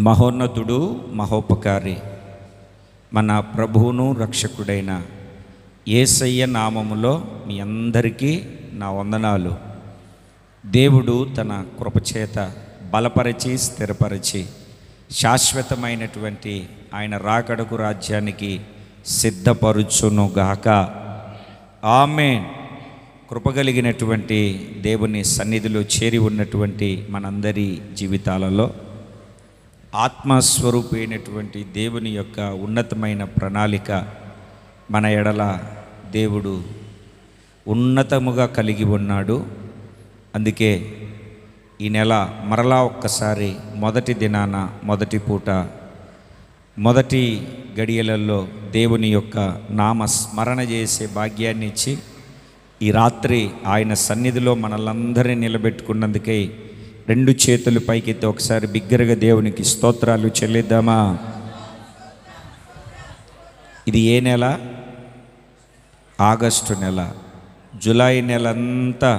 మహోన్నతుడు, మహోపకారి, మన ప్రభువును రక్షకుడైన యేసయ్య నామములో మీ అందరికీ నా వందనాలు. దేవుడు తన కృపచేత బలపరిచి స్థిరపరిచి శాశ్వతమైనటువంటి ఆయన రాకడకు రాజ్యానికి సిద్ధపరుచునుగాక. ఆమేన్. కృపగలిగినటువంటి దేవుని సన్నిధిలో చేరి ఉన్నటువంటి మనందరి జీవితాలలో ఆత్మస్వరూపైనటువంటి దేవుని యొక్క ఉన్నతమైన ప్రణాళిక మన ఎడల దేవుడు ఉన్నతముగా కలిగి ఉన్నాడు. అందుకే ఈ నెల మరలా ఒక్కసారి మొదటి దినాన మొదటి పూట మొదటి గడియలలో దేవుని యొక్క నామ స్మరణ చేసే భాగ్యాన్ని ఇచ్చి ఈ రాత్రి ఆయన సన్నిధిలో మనల్ందరినీ నిలబెట్టుకున్నందుకే రెండు చేతులు పైకెత్తి ఒకసారి బిగ్గరగా దేవునికి స్తోత్రాలు చెల్లిద్దామా. ఇది ఏ నెల? ఆగస్టు నెల. జూలై నెలంతా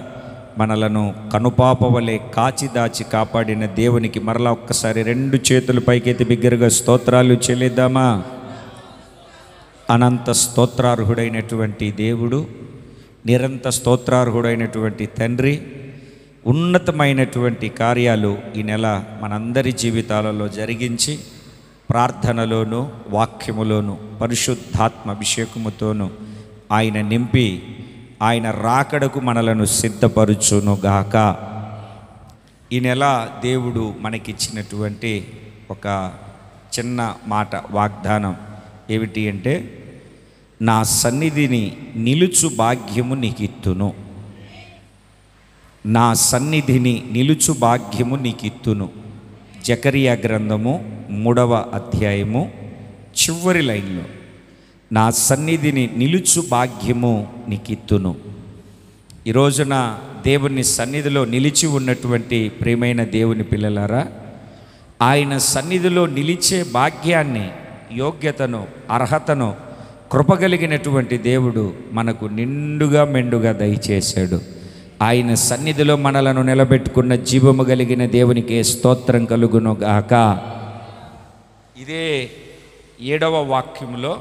మనలను కనుపాప వలె కాచి దాచి కాపాడిన దేవునికి మరలా ఒక్కసారి రెండు చేతులు పైకెత్తి బిగ్గరగా స్తోత్రాలు చెల్లిద్దామా. అనంత స్తోత్రార్హుడైనటువంటి దేవుడు, నిరంత స్తోత్రార్హుడైనటువంటి తండ్రి ఉన్నతమైనటువంటి కార్యాలు ఈ నెల మనందరి జీవితాలలో జరిగించి ప్రార్థనలోను వాక్యములోను పరిశుద్ధాత్మ అభిషేకముతోనూ ఆయన నింపి ఆయన రాకడకు మనలను సిద్ధపరుచునుగాక. ఈ నెల దేవుడు మనకిచ్చినటువంటి ఒక చిన్న మాట వాగ్దానం ఏమిటి అంటే, నా సన్నిధిని నిలుచు భాగ్యము నీకిత్తును. నా సన్నిధిని నిలుచు భాగ్యము నీకిత్తును. జకరియా గ్రంథము 3వ అధ్యాయము చివరి లైన్లో నా సన్నిధిని నిలుచు భాగ్యము నీకిత్తును. ఈ రోజున దేవుని సన్నిధిలో నిలిచి ఉన్నటువంటి ప్రియమైన దేవుని పిల్లలారా, ఆయన సన్నిధిలో నిలిచే భాగ్యాన్ని, యోగ్యతను, అర్హతను కృపగలిగినటువంటి దేవుడు మనకు నిండుగా మెండుగా దయచేశాడు. ఆయన సన్నిధిలో మనలను నిలబెట్టుకున్న జీవము కలిగిన దేవునికి స్తోత్రం కలుగును గాక. ఇదే 7వ వాక్యంలో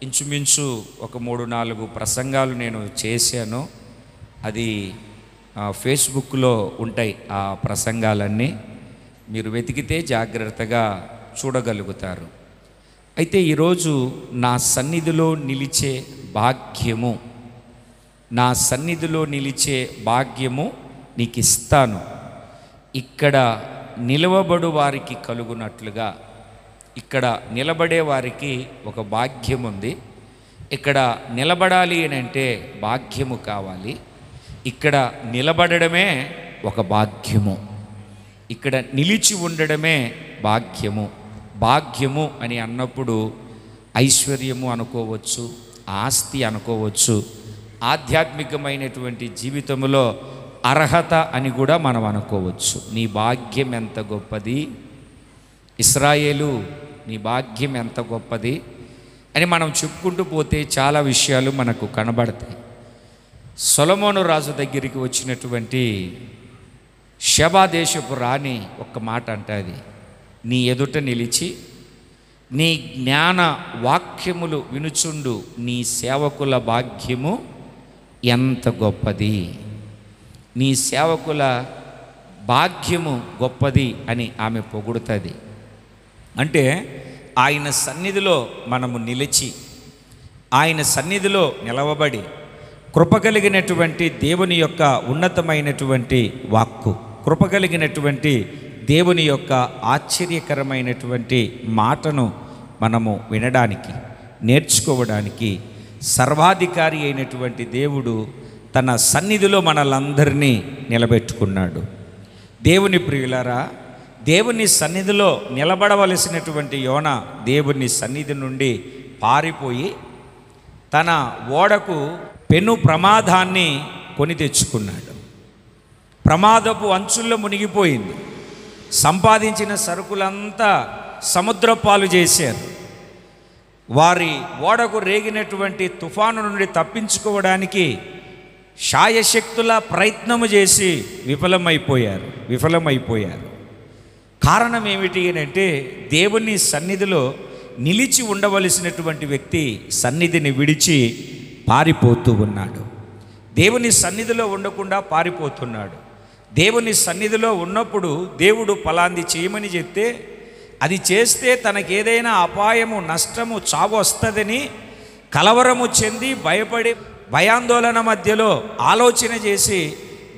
ఇంచుమించు ఒక 3-4 ప్రసంగాలు నేను చేశాను. అది ఫేస్బుక్లో ఉంటాయి. ఆ ప్రసంగాలన్నీ మీరు వెతికితే జాగ్రత్తగా చూడగలుగుతారు. అయితే ఈరోజు నా సన్నిధిలో నిలిచే భాగ్యము, నా సన్నిధిలో నిలిచే భాగ్యము నీకు ఇస్తాను. ఇక్కడ నిలవబడు వారికి కలుగునట్లుగా, ఇక్కడ నిలబడే వారికి ఒక భాగ్యం ఉంది. ఇక్కడ నిలబడాలి అని అంటే భాగ్యము కావాలి. ఇక్కడ నిలబడడమే ఒక భాగ్యము. ఇక్కడ నిలిచి ఉండడమే భాగ్యము. భాగ్యము అని అన్నప్పుడు ఐశ్వర్యము అనుకోవచ్చు, ఆస్తి అనుకోవచ్చు, ఆధ్యాత్మికమైనటువంటి జీవితంలో అర్హత అని కూడా మనం అనుకోవచ్చు. నీ భాగ్యం ఎంత గొప్పది ఇశ్రాయేలు, నీ భాగ్యం ఎంత గొప్పది అని మనం చెప్పుకుంటూ పోతే చాలా విషయాలు మనకు కనబడతాయి. సొలొమోను రాజు దగ్గరికి వచ్చినటువంటి షెబా దేశపు రాణి ఒక్క మాట అంటది, నీ ఎదుట నిలిచి నీ జ్ఞాన వాక్యములు వినుచుండు నీ సేవకుల భాగ్యము ఎంత గొప్పది, నీ సేవకుల భాగ్యము గొప్పది అని ఆమె పొగుడుతుంది. అంటే ఆయన సన్నిధిలో మనము నిలిచి, ఆయన సన్నిధిలో నిలవబడి కృపగలిగినటువంటి దేవుని యొక్క ఉన్నతమైనటువంటి వాక్కు, కృపగలిగినటువంటి దేవుని యొక్క ఆశ్చర్యకరమైనటువంటి మాటను మనము వినడానికి, నేర్చుకోవడానికి సర్వాధికారి అయినటువంటి దేవుడు తన సన్నిధిలో మనలందరినీ నిలబెట్టుకున్నాడు. దేవుని ప్రియులారా, దేవుని సన్నిధిలో నిలబడవలసినటువంటి యోన దేవుని సన్నిధి నుండి పారిపోయి తన ఓడకు పెను ప్రమాదాన్ని కొని తెచ్చుకున్నాడు. ప్రమాదపు అంచుల్లో మునిగిపోయింది. సంపాదించిన సరుకులంతా సముద్రపాలు చేశారు. వారి ఓడకు రేగినటువంటి తుఫాను నుండి తప్పించుకోవడానికి శాయశక్తుల ప్రయత్నము చేసి విఫలమైపోయారు. కారణం ఏమిటి అని అంటే, దేవుని సన్నిధిలో నిలిచి ఉండవలసినటువంటి వ్యక్తి సన్నిధిని విడిచి పారిపోతూ ఉన్నాడు. దేవుని సన్నిధిలో ఉండకుండా పారిపోతున్నాడు. దేవుని సన్నిధిలో ఉన్నప్పుడు దేవుడు ఫలాంది చేయమని చెప్తే అది చేస్తే తనకేదైనా అపాయము, నష్టము, చావు వస్తుందని కలవరము చెంది భయపడి భయాందోళన మధ్యలో ఆలోచన చేసి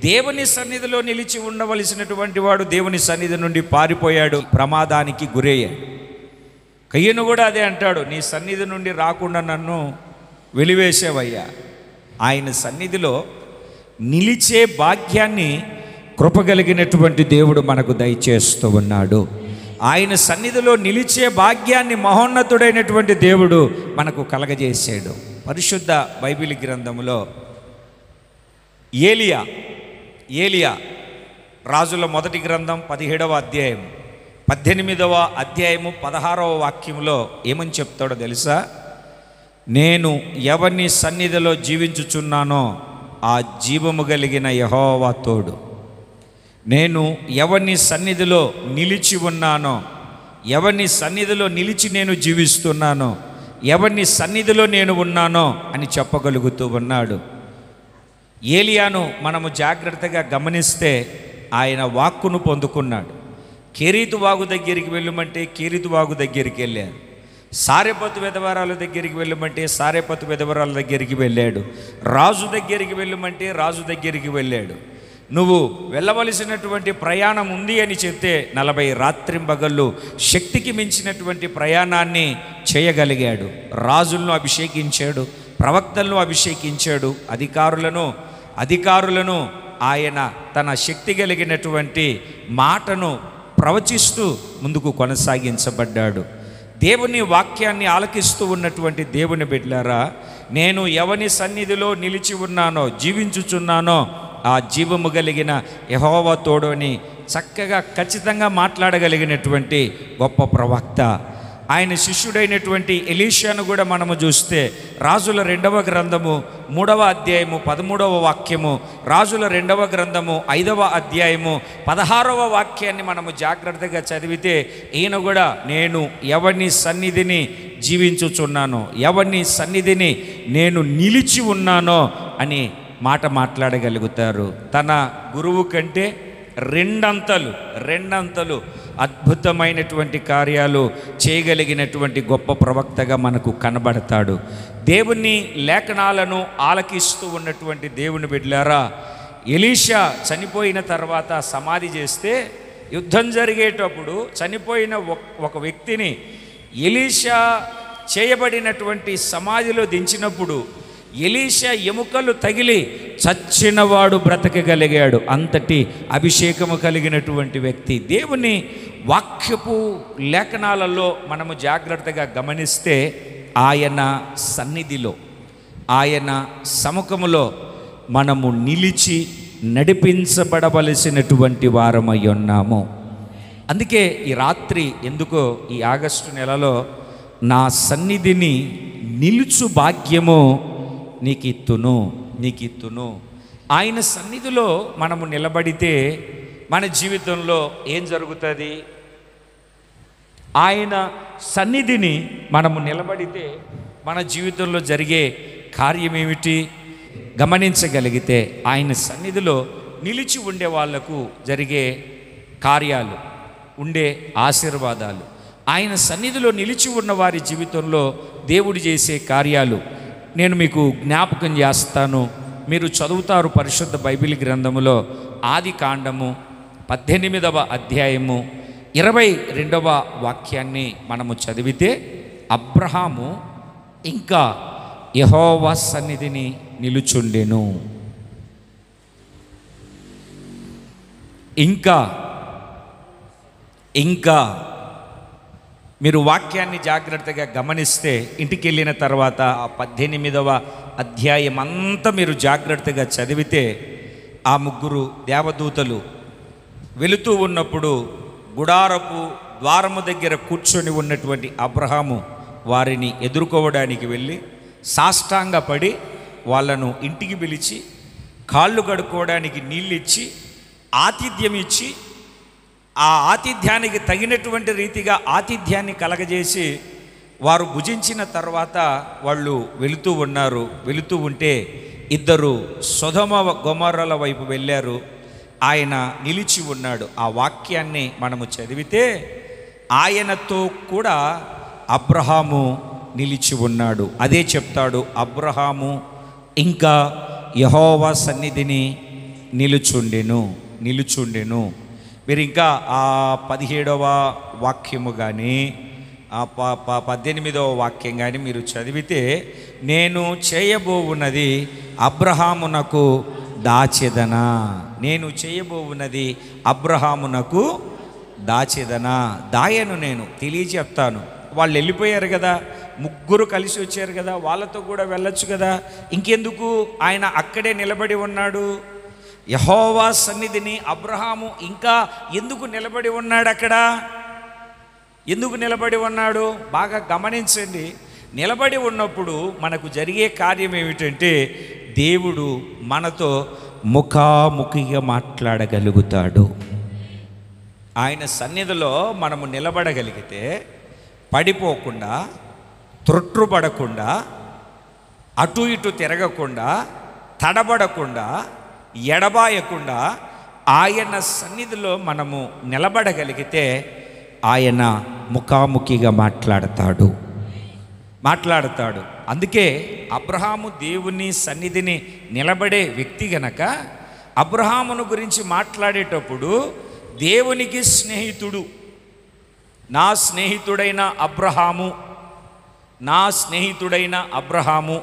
దేవుని సన్నిధిలో నిలిచి ఉండవలసినటువంటి వాడు దేవుని సన్నిధి నుండి పారిపోయాడు, ప్రమాదానికి గురయ్యాడు. కయ్యను కూడా అదే అంటాడు, నీ సన్నిధి నుండి రాకుండా నన్ను వెలివేసేవయ్యా. ఆయన సన్నిధిలో నిలిచే భాగ్యాన్ని కృపగలిగినటువంటి దేవుడు మనకు దయచేస్తూ ఉన్నాడు. ఆయన సన్నిధిలో నిలిచే భాగ్యాన్ని మహోన్నతుడైనటువంటి దేవుడు మనకు కలగజేసాడు. పరిశుద్ధ బైబిల్ గ్రంథములో ఏలియా రాజుల మొదటి గ్రంథం 17వ అధ్యాయం 18వ అధ్యాయము 16వ వాక్యంలో ఏమని చెప్తాడో తెలుసా? నేను ఎవరిని సన్నిధిలో జీవించుచున్నానో ఆ జీవము కలిగిన యెహోవా తోడు. నేను ఎవరిని సన్నిధిలో నిలిచి ఉన్నానో, ఎవరిని సన్నిధిలో నిలిచి నేను జీవిస్తున్నానో, ఎవరిని సన్నిధిలో నేను ఉన్నానో అని చెప్పగలుగుతూ ఉన్నాడు. ఏలియాను మనము జాగ్రత్తగా గమనిస్తే ఆయన వాక్కును పొందుకున్నాడు. కెరీతు వాగు దగ్గరికి వెళ్ళమంటే కెరీతు వాగు దగ్గరికి వెళ్ళారు. సారెపతు విధవరాల దగ్గరికి వెళ్ళమంటే సారెపతు విధవరాల దగ్గరికి వెళ్ళాడు. రాజు దగ్గరికి వెళ్ళమంటే రాజు దగ్గరికి వెళ్ళాడు. నువ్వు వెళ్ళవలసినటువంటి ప్రయాణం ఉంది అని చెప్తే 40 రాత్రింబగళ్ళు శక్తికి మించినటువంటి ప్రయాణాన్ని చేయగలిగాడు. రాజులను అభిషేకించాడు, ప్రవక్తలను అభిషేకించాడు, అధికారులను ఆయన తన శక్తి కలిగినటువంటి మాటను ప్రవచిస్తూ ముందుకు కొనసాగించబడ్డాడు. దేవుని వాక్యాన్ని ఆలకిస్తూ ఉన్నటువంటి దేవుని బిడ్డలారా, నేను ఎవని సన్నిధిలో నిలిచి ఉన్నానో, జీవించుచున్నానో ఆ జీవము కలిగిన యెహోవా తోడు అని చక్కగా ఖచ్చితంగా మాట్లాడగలిగినటువంటి గొప్ప ప్రవక్త. ఆయన శిష్యుడైనటువంటి ఎలీషాను కూడా మనము చూస్తే రాజుల 2వ గ్రంథము 3వ అధ్యాయము 13వ వాక్యము, రాజుల 2వ గ్రంథము 5వ అధ్యాయము 16వ వాక్యాన్ని మనము జాగ్రత్తగా చదివితే ఈయన కూడా నేను ఎవరిని సన్నిధిని జీవించుచున్నానో, ఎవరిని సన్నిధిని నేను నిలిచి ఉన్నానో అని మాట మాట్లాడగలుగుతారు. తన గురువు కంటే రెండంతలు అద్భుతమైనటువంటి కార్యాలు చేయగలిగినటువంటి గొప్ప ప్రవక్తగా మనకు కనబడతాడు. దేవుని లేఖనాలను ఆలకిస్తూ ఉన్నటువంటి దేవుని బిడ్డలారా, ఎలీషా చనిపోయిన తర్వాత సమాధి చేస్తే యుద్ధం జరిగేటప్పుడు చనిపోయిన ఒక వ్యక్తిని ఎలీషా చేయబడినటువంటి సమాధిలో దించినప్పుడు ఎలీషా ఎముకలు తగిలి చచ్చినవాడు బ్రతకగలిగాడు. అంతటి అభిషేకము కలిగినటువంటి వ్యక్తి. దేవుని వాక్యపు లేఖనాలలో మనము జాగ్రత్తగా గమనిస్తే ఆయన సన్నిధిలో, ఆయన సముఖములో మనము నిలిచి నడిపించబడవలసినటువంటి వారమై ఉన్నాము. అందుకే ఈ రాత్రి ఎందుకో ఈ ఆగస్టు నెలలో నా సన్నిధిని నిలుచు భాగ్యము నీకిత్తును. ఆయన సన్నిధిలో మనము నిలబడితే మన జీవితంలో ఏం జరుగుతుంది? ఆయన సన్నిధిని మనము నిలబడితే మన జీవితంలో జరిగే కార్యం ఏమిటి గమనించగలిగితే, ఆయన సన్నిధిలో నిలిచి ఉండే వాళ్లకు జరిగే కార్యాలు, ఉండే ఆశీర్వాదాలు, ఆయన సన్నిధిలో నిలిచి ఉన్న వారి జీవితంలో దేవుడు చేసే కార్యాలు నేను మీకు జ్ఞాపకం చేస్తాను. మీరు చదువుతారు పరిశుద్ధ బైబిల్ గ్రంథములో ఆది కాండము 18వ అధ్యాయము 22వ వాక్యాన్ని మనము చదివితే, అబ్రహాము ఇంకా యెహోవా సన్నిధిని నిలుచుండెను. ఇంకా మీరు వాక్యాన్ని జాగ్రత్తగా గమనిస్తే ఇంటికి వెళ్ళిన తర్వాత ఆ 18వ అధ్యాయం అంతా మీరు జాగ్రత్తగా చదివితే ఆ 3 దేవదూతలు వెళుతూ ఉన్నప్పుడు గుడారపు ద్వారము దగ్గర కూర్చొని ఉన్నటువంటి అబ్రహాము వారిని ఎదుర్కోవడానికి వెళ్ళి సాష్టాంగపడి వాళ్ళను ఇంటికి పిలిచి కాళ్ళు కడుక్కోవడానికి నీళ్ళు ఇచ్చి ఆతిథ్యం ఇచ్చి ఆ ఆతిథ్యానికి తగినటువంటి రీతిగా ఆతిథ్యాన్ని కలగజేసి వారు భుజించిన తర్వాత వాళ్ళు వెళుతూ ఉన్నారు. వెళుతూ ఉంటే ఇద్దరు సొదొమ గొమొర్రాల వైపు వెళ్ళారు. ఆయన నిలిచి ఉన్నాడు. ఆ వాక్యాన్ని మనము చదివితే ఆయనతో కూడా అబ్రహాము నిలిచి ఉన్నాడు. అదే చెప్తాడు, అబ్రహాము ఇంకా యెహోవా సన్నిధిని నిలుచుండెను. మీరు ఇంకా ఆ 17వ వాక్యము కానీ ఆ 18వ వాక్యం కానీ మీరు చదివితే, నేను చేయబోవున్నది అబ్రహామునకు దాచెదనా, నేను చేయబోవున్నది అబ్రహామునకు దాచెదనా, దాయను నేను తెలియజెప్తాను. వాళ్ళు వెళ్ళిపోయారు కదా, ముగ్గురు కలిసి వచ్చారు కదా, వాళ్ళతో కూడా వెళ్ళొచ్చు కదా, ఇంకెందుకు ఆయన అక్కడే నిలబడి ఉన్నాడు? యెహోవా సన్నిధిని అబ్రహాము ఇంకా ఎందుకు నిలబడి ఉన్నాడు? అక్కడ ఎందుకు నిలబడి ఉన్నాడు? బాగా గమనించండి. నిలబడి ఉన్నప్పుడు మనకు జరిగే కార్యం ఏమిటంటే, దేవుడు మనతో ముఖాముఖిగా మాట్లాడగలుగుతాడు. ఆయన సన్నిధిలో మనము నిలబడగలిగితే పడిపోకుండా, త్రొట్టుపడకుండా, అటు ఇటు తిరగకుండా, తడబడకుండా, ఎడబాయకుండా ఆయన సన్నిధిలో మనము నిలబడగలిగితే ఆయన ముఖాముఖిగా మాట్లాడతాడు. అందుకే అబ్రహాము దేవుని సన్నిధిని నిలబడే వ్యక్తి గనక అబ్రహామును గురించి మాట్లాడేటప్పుడు దేవునికి స్నేహితుడు, నా స్నేహితుడైన అబ్రహాము,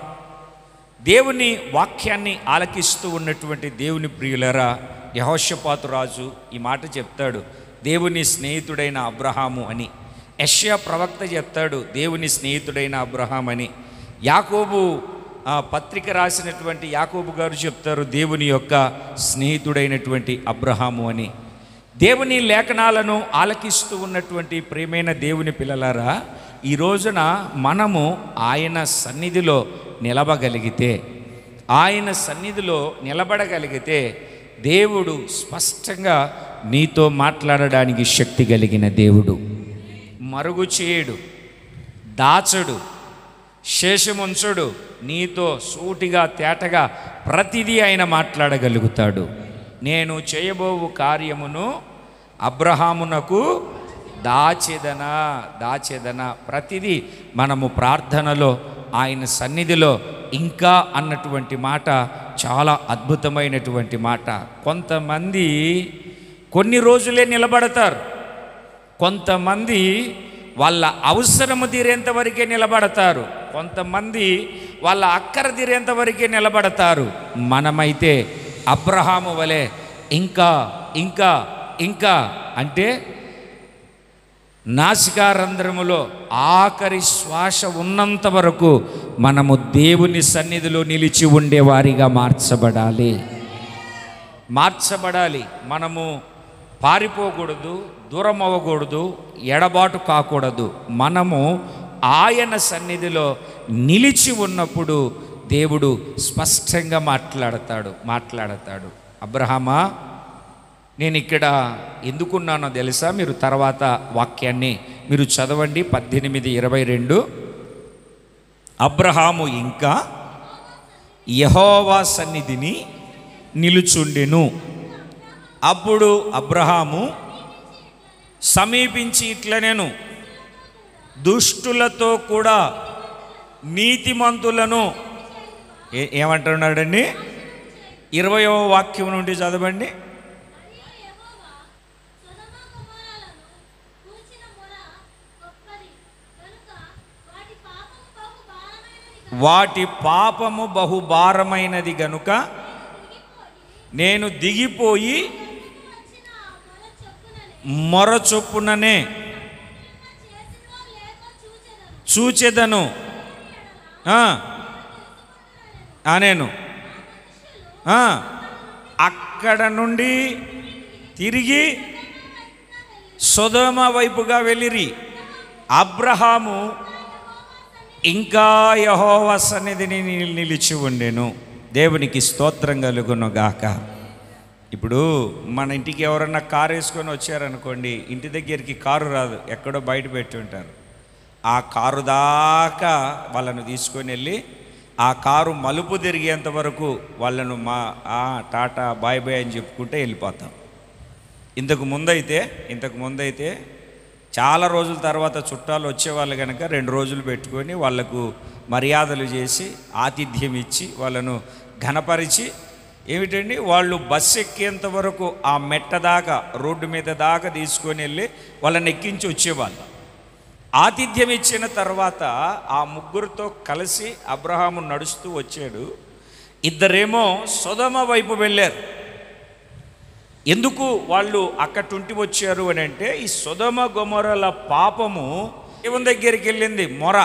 దేవుని వాక్యాన్ని ఆలకిస్తూ ఉన్నటువంటి దేవుని ప్రియులరా, యెహోషాపాతు రాజు ఈ మాట చెప్తాడు, దేవుని స్నేహితుడైన అబ్రహాము అని. యెషయా ప్రవక్త చెప్తాడు, దేవుని స్నేహితుడైన అబ్రహాం అని. యాకోబు పత్రిక రాసినటువంటి యాకోబు గారు చెప్తారు, దేవుని యొక్క స్నేహితుడైనటువంటి అబ్రహాము అని. దేవుని లేఖనాలను ఆలకిస్తూ ఉన్నటువంటి ప్రియమైన దేవుని పిల్లలారా, ఈ రోజున మనము ఆయన సన్నిధిలో నిలబడగలిగితే దేవుడు స్పష్టంగా నీతో మాట్లాడడానికి శక్తి కలిగిన దేవుడు. మరుగు చేయడు, దాచడు, శేషముంచడు. నీతో సూటిగా తేటగా ప్రతిదీ ఆయన మాట్లాడగలుగుతాడు. నేను చేయబోవు కార్యమును అబ్రహామునకు దాచెదనా. ప్రతిదీ మనము ప్రార్థనలో ఆయన సన్నిధిలో ఇంకా అన్నటువంటి మాట చాలా అద్భుతమైనటువంటి మాట. కొంతమంది కొన్ని రోజులే నిలబడతారు, కొంతమంది వాళ్ళ అవసరము తీరేంత వరకే నిలబడతారు, కొంతమంది వాళ్ళ అక్కర తీరేంత వరకే నిలబడతారు. మనమైతే అబ్రహాము వలె ఇంకా ఇంకా ఇంకా అంటే నాసికారంధ్రములో ఆఖరి శ్వాస ఉన్నంత వరకు మనము దేవుని సన్నిధిలో నిలిచి ఉండేవారిగా మార్చబడాలి. మనము పారిపోకూడదు, దూరం అవ్వకూడదు, ఎడబాటు కాకూడదు. మనము ఆయన సన్నిధిలో నిలిచి ఉన్నప్పుడు దేవుడు స్పష్టంగా మాట్లాడతాడు. అబ్రహామా, నేను ఇక్కడ ఎందుకున్నానో తెలుసా? మీరు తర్వాత వాక్యాన్ని మీరు చదవండి, 18:22. అబ్రహాము ఇంకా యెహోవా సన్నిధిని నిలుచుండెను. అప్పుడు అబ్రహాము సమీపించి ఇట్లనెను, దుష్టులతో కూడా నీతిమంతులను ఏమంటున్నాడండి? 20వ వాక్యం నుండి చదవండి. వాటి పాపము బహుభారమైనది గనుక నేను దిగిపోయి మొర చొప్పుననే చూచెదను. నేను అక్కడ నుండి తిరిగి సొదొమ వైపుగా వెళ్ళిరి. అబ్రహాము ఇంకా యెహోవా సన్నిధిని నిలిచి ఉండెను. దేవునికి స్తోత్రం కలుగును గాక. ఇప్పుడు మన ఇంటికి ఎవరన్నా కారు వేసుకొని వచ్చారనుకోండి, ఇంటి దగ్గరికి కారు రాదు, ఎక్కడో బయట పెట్టి ఉంటారు. ఆ కారు దాకా వాళ్ళను తీసుకొని వెళ్ళి ఆ కారు మలుపు తిరిగేంత వరకు వాళ్ళను టాటా బాయ్ బాయ్ అని చెప్పుకుంటే వెళ్ళిపోతాం. ఇంతకు ముందైతే చాలా రోజుల తర్వాత చుట్టాలు వచ్చేవాళ్ళు కనుక 2 రోజులు పెట్టుకొని వాళ్లకు మర్యాదలు చేసి ఆతిథ్యం ఇచ్చి వాళ్ళను ఘనపరిచి ఏమిటండి వాళ్ళు బస్సు ఎక్కేంత వరకు ఆ మెట్ట దాకా రోడ్డు మీద దాకా తీసుకొని వెళ్ళి వాళ్ళని ఎక్కించి వచ్చేవాళ్ళు. ఆతిథ్యం ఇచ్చిన తర్వాత ఆ ముగ్గురితో కలిసి అబ్రహాము నడుస్తూ వచ్చాడు. ఇద్దరేమో సొదొమ వైపు వెళ్ళారు. ఎందుకు వాళ్ళు అక్కటుంటి వచ్చారు అని అంటే, ఈ సొదొమ గొమొర్రాల పాపము దేవుని దగ్గరికి వెళ్ళింది మొర.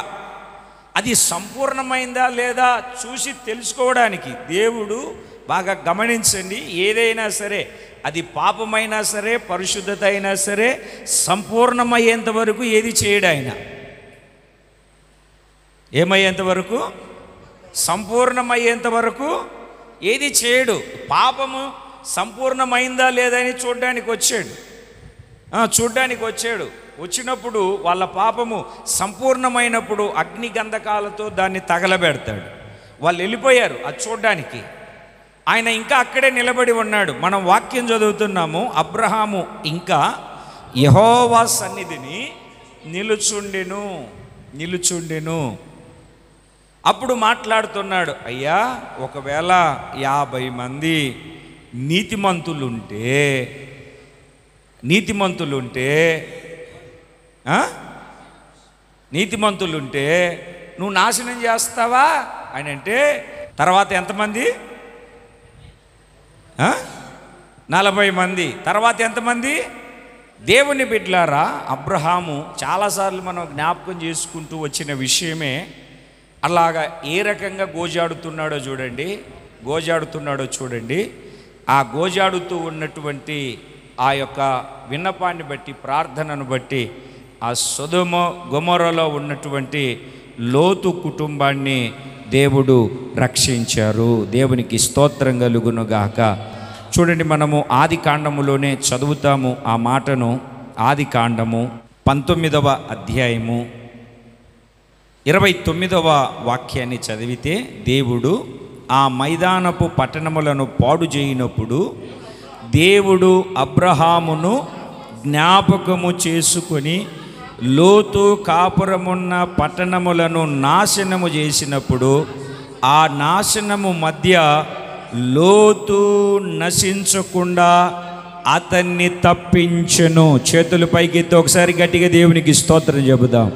అది సంపూర్ణమైందా లేదా చూసి తెలుసుకోవడానికి దేవుడు బాగా గమనించండి, ఏదైనా సరే అది పాపమైనా సరే పరిశుద్ధత అయినా సరే సంపూర్ణమయ్యేంత వరకు ఏది చేయడు ఆయన. ఏమయ్యేంత వరకు? సంపూర్ణమయ్యేంత వరకు ఏది చేయడు. పాపము సంపూర్ణమైందా లేదని చూడ్డానికి వచ్చాడు. వచ్చినప్పుడు వాళ్ళ పాపము సంపూర్ణమైనప్పుడు అగ్ని గంధకాలతో దాన్ని తగలబెడతాడు. వాళ్ళు వెళ్ళిపోయారు అది చూడ్డానికి. ఆయన ఇంకా అక్కడే నిలబడి ఉన్నాడు. మనం వాక్యం చదువుతున్నాము, అబ్రహాము ఇంకా యెహోవా సన్నిధిని నిలుచుండెను. అప్పుడు మాట్లాడుతున్నాడు, అయ్యా ఒకవేళ 50 మంది నీతిమంతులుంటే నువ్వు నాశనం చేస్తావా అని అంటే, తర్వాత ఎంతమంది? 40 మంది. తర్వాత ఎంతమంది? దేవుని బిడ్డలారా, అబ్రహాము చాలాసార్లు మనం జ్ఞాపకం చేసుకుంటూ వచ్చిన విషయమే. అలాగా ఏ రకంగా గోజాడుతున్నాడో చూడండి. ఆ గోజాడుతూ ఉన్నటువంటి ఆ యొక్క విన్నపాన్ని బట్టి, ప్రార్థనను బట్టి ఆ సొదొమ గొమొర్రాలో ఉన్నటువంటి లోతు కుటుంబాన్ని దేవుడు రక్షించారు. దేవునికి స్తోత్రం కలుగునుగాక. చూడండి, మనము ఆది కాండములోనే చదువుతాము ఆ మాటను. ఆది కాండము 19వ అధ్యాయము 29వ వాక్యాన్ని చదివితే, దేవుడు ఆ మైదానపు పట్టణములను పాడు చేయనప్పుడు దేవుడు అబ్రహామును జ్ఞాపకము చేసుకొని లోతు కాపురమున్న పట్టణములను నాశనము చేసినప్పుడు ఆ నాశనము మధ్య లోతు నశించకుండా అతన్ని తప్పించెను. చేతుల పైకెత్తి ఒకసారి గట్టిగా దేవునికి స్తోత్రం చెబుదాం.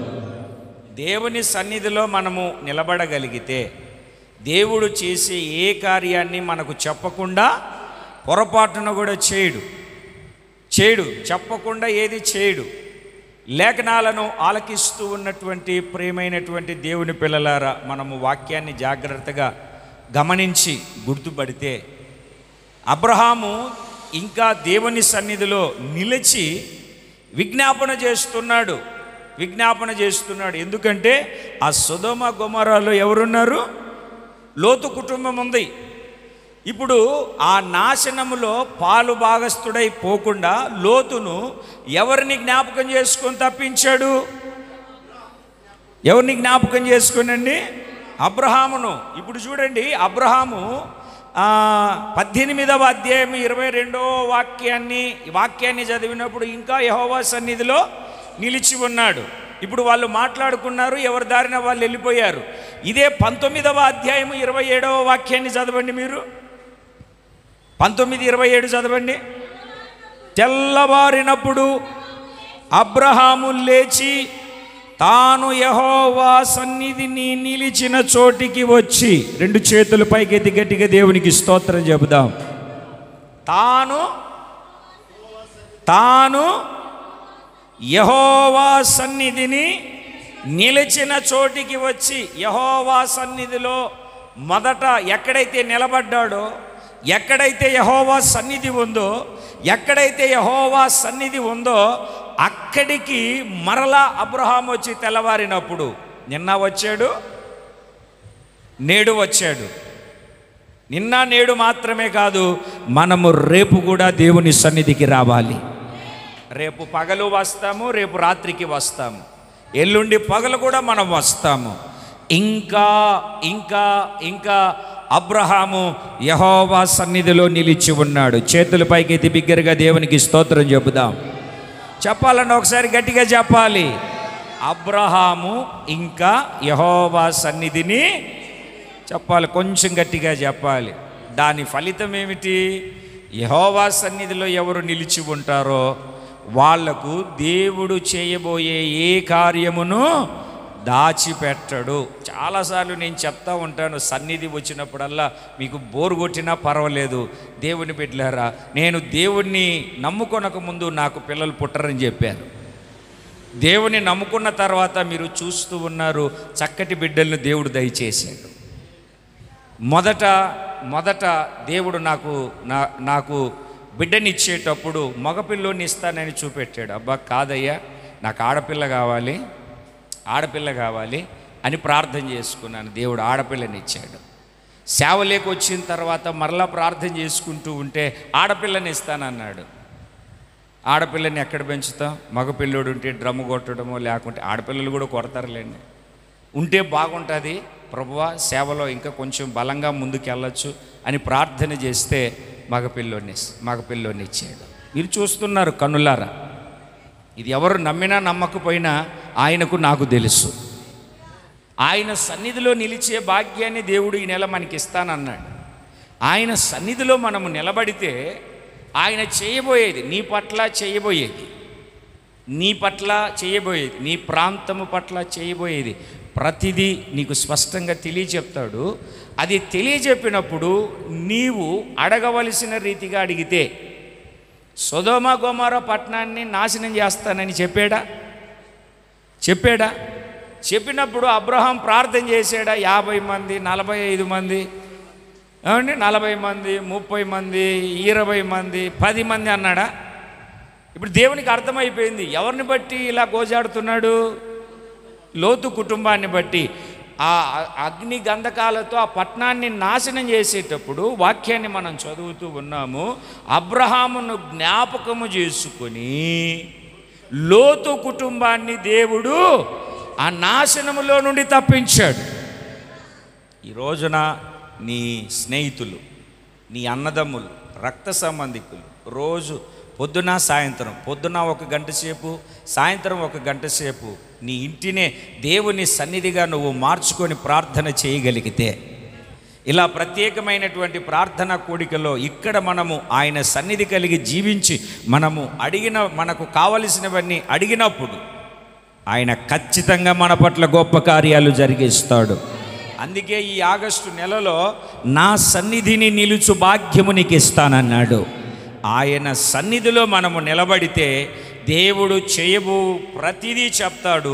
దేవుని సన్నిధిలో మనము నిలబడగలిగితే దేవుడు చేసే ఏ కార్యాన్ని మనకు చెప్పకుండా పొరపాటున కూడా చేయడు. చెప్పకుండా ఏది చేయడు. లేఖనాలను ఆలకిస్తూ ఉన్నటువంటి ప్రియమైనటువంటి దేవుని పిల్లలారా, మనము వాక్యాన్ని జాగ్రత్తగా గమనించి గుర్తుపడితే, అబ్రహాము ఇంకా దేవుని సన్నిధిలో నిలిచి విజ్ఞాపన చేస్తున్నాడు. ఎందుకంటే ఆ సొదొమ గొమొర్రాలో ఎవరున్నారు? లోతు కుటుంబం ఉంది. ఇప్పుడు ఆ నాశనములో పాలు భాగస్థుడై పోకుండా లోతును ఎవరిని జ్ఞాపకం చేసుకొని తప్పించాడు? ఎవరిని జ్ఞాపకం చేసుకునండి? అబ్రహామును. ఇప్పుడు చూడండి, అబ్రహాము 18వ అధ్యాయం 22వ వాక్యాన్ని చదివినప్పుడు ఇంకా యెహోవా సన్నిధిలో నిలిచి ఉన్నాడు. ఇప్పుడు వాళ్ళు మాట్లాడుకున్నారు, ఎవరి దారిన వాళ్ళు వెళ్ళిపోయారు. ఇదే 19వ అధ్యాయం 27వ వాక్యాన్ని చదవండి. మీరు 19:27 చదవండి. తెల్లవారినప్పుడు అబ్రహాము లేచి తాను యెహోవా సన్నిధిని నిలిచిన చోటికి వచ్చి, 2 చేతుల పైకెత్తి గట్టిగా దేవునికి స్తోత్రం చెబుదాం. తాను యెహోవా సన్నిధిని నిలిచిన చోటికి వచ్చి, యెహోవా సన్నిధిలో మొదట ఎక్కడైతే నిలబడ్డాడో, ఎక్కడైతే యెహోవా సన్నిధి ఉందో అక్కడికి మరలా అబ్రహాము వచ్చి తెల్లవారినప్పుడు, నిన్న వచ్చాడు, నేడు వచ్చాడు, నిన్న నేడు మాత్రమే కాదు, మనము రేపు కూడా దేవుని సన్నిధికి రావాలి. రేపు పగలు వస్తాము, రేపు రాత్రికి వస్తాము, ఎల్లుండి పగలు కూడా మనం వస్తాము. ఇంకా ఇంకా ఇంకా అబ్రహాము యెహోవా సన్నిధిలో నిలిచి ఉన్నాడు. చేతుల పైకి ఎత్తి బిగ్గరగా దేవునికి స్తోత్రం చెబుదాం. చెప్పాలని ఒకసారి గట్టిగా చెప్పాలి. అబ్రహాము ఇంకా యెహోవా సన్నిధిని చెప్పాలి, కొంచెం గట్టిగా చెప్పాలి. దాని ఫలితం ఏమిటి? యెహోవా సన్నిధిలో ఎవరు నిలిచి ఉంటారో వాళ్లకు దేవుడు చేయబోయే ఏ కార్యమును దాచిపెట్టడు. చాలాసార్లు నేను చెప్తా ఉంటాను, సన్నిధి వచ్చినప్పుడల్లా మీకు బోరు కొట్టినా పర్వాలేదు, దేవుని బిడ్డలారా, నేను దేవుణ్ణి నమ్ముకొనక ముందు నాకు పిల్లలు పుట్టరని చెప్పాను. దేవుని నమ్ముకున్న తర్వాత మీరు చూస్తూ ఉన్నారు, చక్కటి బిడ్డలను దేవుడు దయచేశాడు. మొదట దేవుడు నాకు బిడ్డనిచ్చేటప్పుడు మగపిల్లోని ఇస్తానని చూపెట్టాడు. అబ్బా కాదయ్యా, నాకు ఆడపిల్ల కావాలి అని ప్రార్థన చేసుకున్నాను. దేవుడు ఆడపిల్లనిచ్చాడు. సేవలేకి వచ్చిన తర్వాత మరలా ప్రార్థన చేసుకుంటూ ఉంటే ఆడపిల్లని ఇస్తానన్నాడు. ఆడపిల్లని ఎక్కడ పెంచుతాం? మగపిల్లోడు ఉంటే డ్రమ్ము కొట్టడమో, లేకుంటే ఆడపిల్లలు కూడా కొడతారులేండి, ఉంటే బాగుంటుంది ప్రభువా, సేవలో ఇంకా కొంచెం బలంగా ముందుకు వెళ్ళొచ్చు అని ప్రార్థన చేస్తే మగపిల్లోని ఇచ్చాడు. మీరు చూస్తున్నారు కన్నులారా. ఇది ఎవరు నమ్మినా నమ్మకపోయినా ఆయనకు నాకు తెలుసు. ఆయన సన్నిధిలో నిలిచే భాగ్యాన్ని దేవుడు ఈ నెల మనకి ఇస్తానన్నాడు. ఆయన సన్నిధిలో మనము నిలబడితే ఆయన చేయబోయేది, నీ పట్ల చేయబోయేది, నీ ప్రాంతము పట్ల చేయబోయేది ప్రతిదీ నీకు స్పష్టంగా తెలియచెప్తాడు. అది తెలియజెప్పినప్పుడు నీవు అడగవలసిన రీతిగా అడిగితే, సొదొమ గొమొర్రా పట్టణాన్ని నాశనం చేస్తానని చెప్పాడా? చెప్పినప్పుడు అబ్రహాం ప్రార్థన చేశాడా? 50 మంది, 45 మంది, 40 మంది, 30 మంది, 20 మంది, 10 మంది అన్నాడా? ఇప్పుడు దేవునికి అర్థమైపోయింది ఎవరిని బట్టి ఇలా గోజాడుతున్నాడు. లోతు కుటుంబాన్ని బట్టి. ఆ అగ్ని గంధకాలతో ఆ పట్టణాన్ని నాశనం చేసేటప్పుడు వాక్యాన్ని మనం చదువుతూ ఉన్నాము. అబ్రహామును జ్ఞాపకము చేసుకొని లోతు కుటుంబాన్ని దేవుడు ఆ నాశనములో నుండి తప్పించాడు. ఈ రోజున నీ స్నేహితులు, నీ అన్నదమ్ములు, రక్త సంబంధికులు రోజు పొద్దున సాయంత్రం, పొద్దున 1 గంట సేపు, సాయంత్రం 1 గంట సేపు నీ ఇంటినే దేవుని సన్నిధిగా నువ్వు మార్చుకొని ప్రార్థన చేయగలిగితే, ఇలా ప్రత్యేకమైనటువంటి ప్రార్థన కూడికలో ఇక్కడ మనము ఆయన సన్నిధి కలిగి జీవించి మనకు కావలసినవన్నీ అడిగినప్పుడు ఆయన ఖచ్చితంగా మన పట్ల గొప్ప కార్యాలు జరిగిస్తాడు. అందుకే ఈ ఆగస్టు నెలలో నా సన్నిధిని నిలుచు భాగ్యము నీకు ఇస్తానన్నాడు. ఆయన సన్నిధిలో మనము నిలబడితే దేవుడు చేయబో ప్రతిదీ చెప్తాడు.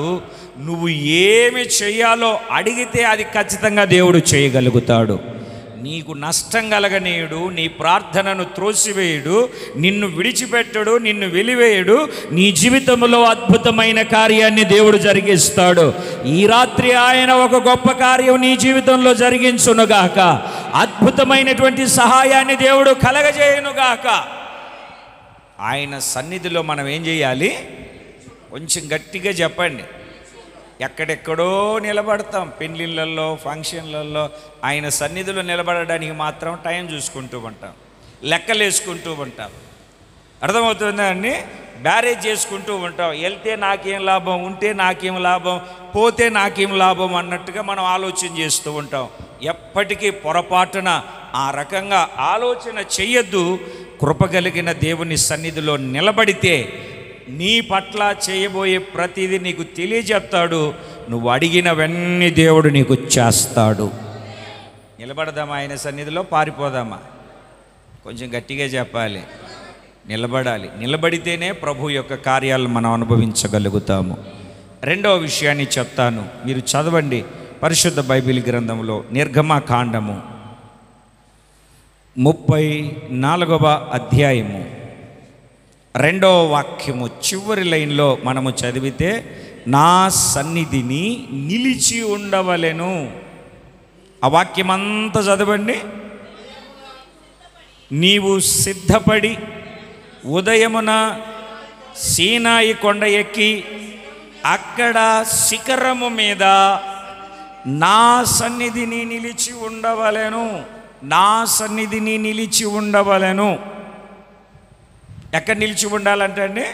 నువ్వు ఏమి చేయాలో అడిగితే అది ఖచ్చితంగా దేవుడు చేయగలుగుతాడు. నీకు నష్టం కలగనీయుడు, నీ ప్రార్థనను త్రోసివేయుడు, నిన్ను విడిచిపెట్టడు, నిన్ను వెలివేయడు. నీ జీవితంలో అద్భుతమైన కార్యాన్ని దేవుడు జరిగిస్తాడు. ఈ రాత్రి ఆయన ఒక గొప్ప కార్యం నీ జీవితంలో జరిగించునుగాక. అద్భుతమైనటువంటి సహాయాన్ని దేవుడు కలగజేయునుగాక. ఆయన సన్నిధిలో మనం ఏం చేయాలి? కొంచెం గట్టిగా చెప్పండి. ఎక్కడెక్కడో నిలబడతాం, పెళ్ళిళ్ళల్లో, ఫంక్షన్లలో. ఆయన సన్నిధిలో నిలబడడానికి మాత్రం టైం చూసుకుంటూ ఉంటాం, లెక్కలు వేసుకుంటూ ఉంటాం. అర్థమవుతుందా అండి? బ్యారేజ్ చేసుకుంటూ ఉంటాం. వెళ్తే నాకేం లాభం, ఉంటే నాకేం లాభం, పోతే నాకేం లాభం అన్నట్టుగా మనం ఆలోచన చేస్తూ ఉంటాం. ఎప్పటికీ పొరపాటున ఆ రకంగా ఆలోచన చెయ్యొద్దు. కృపగలిగిన దేవుని సన్నిధిలో నిలబడితే నీ పట్ల చేయబోయే ప్రతిదీ నీకు తెలియజెప్తాడు. నువ్వు అడిగినవన్నీ దేవుడు నీకు చేస్తాడు. నిలబడదామా ఆయన సన్నిధిలో? పారిపోదామా? కొంచెం గట్టిగా చెప్పాలి. నిలబడాలి. నిలబడితేనే ప్రభు యొక్క కార్యాలను మనం అనుభవించగలుగుతాము. రెండవ విషయాన్ని చెప్తాను, మీరు చదవండి పరిశుద్ధ బైబిల్ గ్రంథంలో నిర్గమకాండము 34వ అధ్యాయము 2వ వాక్యము చివరి లైన్లో మనము చదివితే, నా సన్నిధిని నిలిచి ఉండవలెను. ఆ వాక్యం అంతా చదవండి. నీవు సిద్ధపడి ఉదయమున సీనాయి కొండ ఎక్కి అక్కడ శిఖరము మీద నా సన్నిధిని నిలిచి ఉండవలెను. నా సన్నిధిని నిలిచి ఉండవలెను. ఎక్కడ నిలిచి ఉండాలంటే అండి,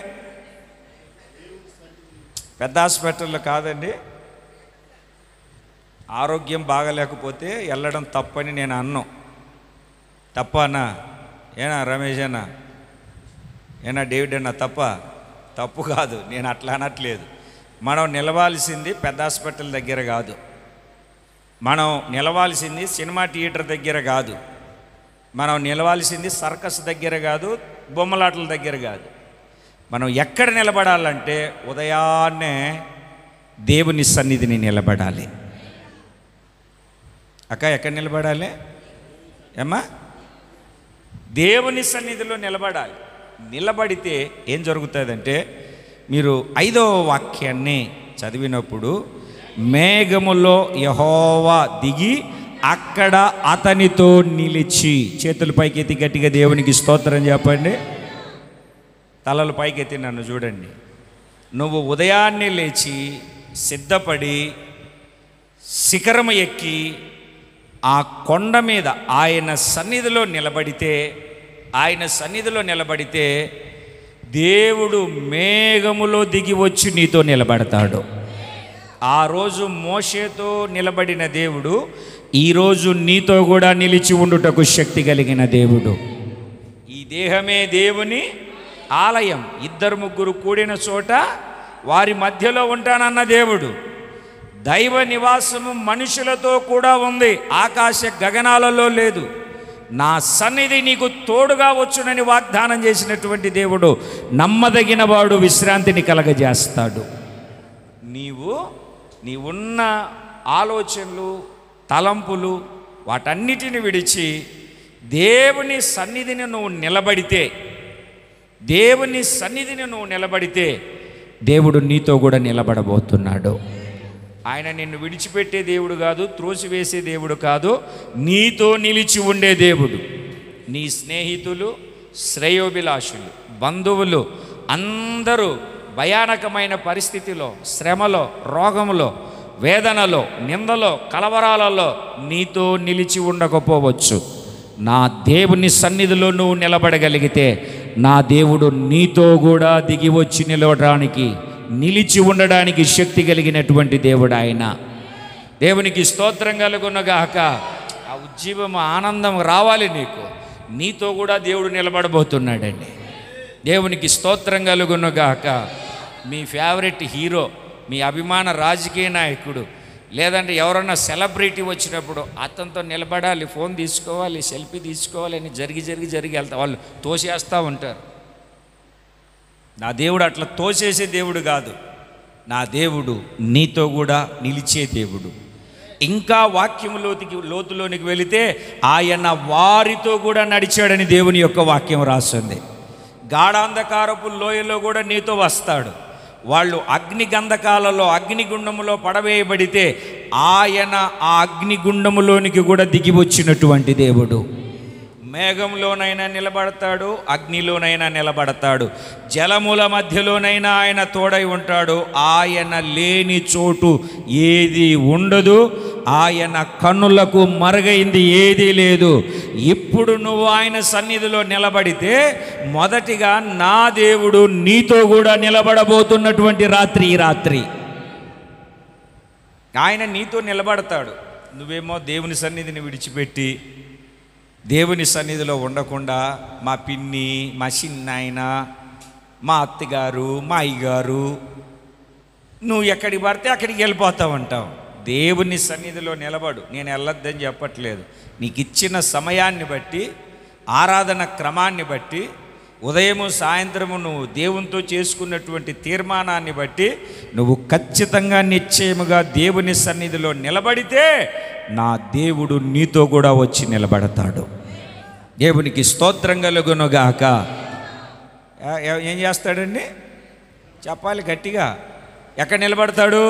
పెద్ద హాస్పిటల్లో కాదండి. ఆరోగ్యం బాగలేకపోతే వెళ్ళడం తప్పని నేను అన్నాను. తప్పనా? ఏనా రమేష్ అన్న, ఏనా డేవిడ్ అన్న, తప్పు కాదు. నేను అట్లా అనట్లేదు. మనం నిలవాల్సింది పెద్ద హాస్పిటల్ దగ్గర కాదు. మనం నిలవాల్సింది సినిమా థియేటర్ దగ్గర కాదు. మనం నిలవాల్సింది సర్కస్ దగ్గర కాదు, బొమ్మలాటల దగ్గర కాదు. మనం ఎక్కడ నిలబడాలంటే ఉదయాన్నే దేవుని సన్నిధిని నిలబడాలి. అక్క ఎక్కడ నిలబడాలి ఏమ్మా? దేవుని సన్నిధిలో నిలబడాలి. నిలబడితే ఏం జరుగుతుందంటే, మీరు 5వ వాక్యాన్ని చదివినప్పుడు, మేఘములో యెహోవా దిగి అక్కడ అతనితో నిలిచి, చేతులు పైకెత్తి గట్టిగా దేవునికి స్తోత్రం చెప్పండి. తలలు పైకెత్తి నన్ను చూడండి. నువ్వు ఉదయాన్నే లేచి సిద్ధపడి శిఖరము ఎక్కి ఆ కొండ మీద ఆయన సన్నిధిలో నిలబడితే దేవుడు మేఘములో దిగి వచ్చి నీతో నిలబడతాడు. ఆ రోజు మోషేతో నిలబడిన దేవుడు ఈరోజు నీతో కూడా నిలిచి ఉండుటకు శక్తి కలిగిన దేవుడు. ఈ దేహమే దేవుని ఆలయం, 2-3 కూడిన చోట వారి మధ్యలో ఉంటానన్న దేవుడు. దైవ నివాసము మనుషులతో కూడా ఉంది, ఆకాశ గగనాలలో లేదు. నా సన్నిధి నీకు తోడుగా వచ్చునని వాగ్దానం చేసినటువంటి దేవుడు నమ్మదగిన వాడు, విశ్రాంతిని కలగజేస్తాడు. నీవున్న ఆలోచనలు, తలంపులు వాటన్నిటిని విడిచి దేవుని సన్నిధిని నువ్వు నిలబడితే దేవుడు నీతో కూడా నిలబడబోతున్నాడు. ఆయన నిన్ను విడిచిపెట్టే దేవుడు కాదు, త్రోసివేసే దేవుడు కాదు, నీతో నిలిచి ఉండే దేవుడు. నీ స్నేహితులు, శ్రేయోభిలాషులు, బంధువులు అందరూ భయానకమైన పరిస్థితిలో, శ్రమలో, రోగంలో, వేదనలో, నిందలో, కలవరాలలో నీతో నిలిచి ఉండకపోవచ్చు. నా దేవుని సన్నిధిలో నువ్వు నిలబడగలిగితే నా దేవుడు నీతో కూడా దిగి వచ్చి నిలిచి ఉండడానికి శక్తి కలిగినటువంటి దేవుడు ఆయన. దేవునికి స్తోత్రం కలుగునగాక. ఆ ఉజ్జీవం, ఆనందం రావాలి నీతో కూడా దేవుడు నిలబడబోతున్నాడండి. దేవునికి స్తోత్రం కలుగునగాక. మీ ఫేవరెట్ హీరో, మీ అభిమాన రాజకీయ నాయకుడు, లేదంటే ఎవరన్నా సెలబ్రిటీ వచ్చినప్పుడు అతనితో నిలబడాలి, ఫోన్ తీసుకోవాలి, సెల్ఫీ తీసుకోవాలి అని జరిగి వెళ్తా వాళ్ళు తోసేస్తూ ఉంటారు. నా దేవుడు అట్లా తోసేసే దేవుడు కాదు. నా దేవుడు నీతో కూడా నిలిచే దేవుడు. ఇంకా లోతులోనికి వెళితే ఆయన వారితో కూడా నడిచాడని దేవుని యొక్క వాక్యం రాస్తుంది. గాఢాంధకారపు లోయలో కూడా నీతో వస్తాడు. వాళ్ళు అగ్నిగంధకాలలో, అగ్నిగుండములో పడవేయబడితే ఆయన ఆ అగ్నిగుండములోనికి కూడా దిగి వచ్చినటువంటి దేవుడు. మేఘంలోనైనా నిలబడతాడు, అగ్నిలోనైనా నిలబడతాడు, జలముల మధ్యలోనైనా ఆయన తోడై ఉంటాడు. ఆయన లేని చోటు ఏది ఉండదు, ఆయన కన్నులకు మరుగైంది ఏదీ లేదు. ఇప్పుడు నువ్వు ఆయన సన్నిధిలో నిలబడితే మొదటిగా నా దేవుడు నీతో కూడా నిలబడబోతున్నటువంటి రాత్రి ఈ రాత్రి. ఆయన నీతో నిలబడతాడు. నువ్వేమో దేవుని సన్నిధిని విడిచిపెట్టి దేవుని సన్నిధిలో ఉండకుండా మా పిన్ని, మా చిన్నాయన, మా అత్తగారు, మా అయ్యగారు, నువ్వు ఎక్కడికి పడితే అక్కడికి వెళ్ళిపోతావు అంటావు. దేవుని సన్నిధిలో నిలబడు. నేను వెళ్ళొద్దని చెప్పట్లేదు. నీకు ఇచ్చిన సమయాన్ని బట్టి, ఆరాధన క్రమాన్ని బట్టి, ఉదయము సాయంత్రము నువ్వు దేవునితో చేసుకున్నటువంటి తీర్మానాన్ని బట్టి నువ్వు ఖచ్చితంగా నిశ్చయముగా దేవుని సన్నిధిలో నిలబడితే నా దేవుడు నీతో కూడా వచ్చి నిలబడతాడు. దేవునికి స్తోత్రం కలుగునుగాక. ఏం చేస్తాడండి చెప్పాలి గట్టిగా. ఎక్కడ నిలబడతాడు?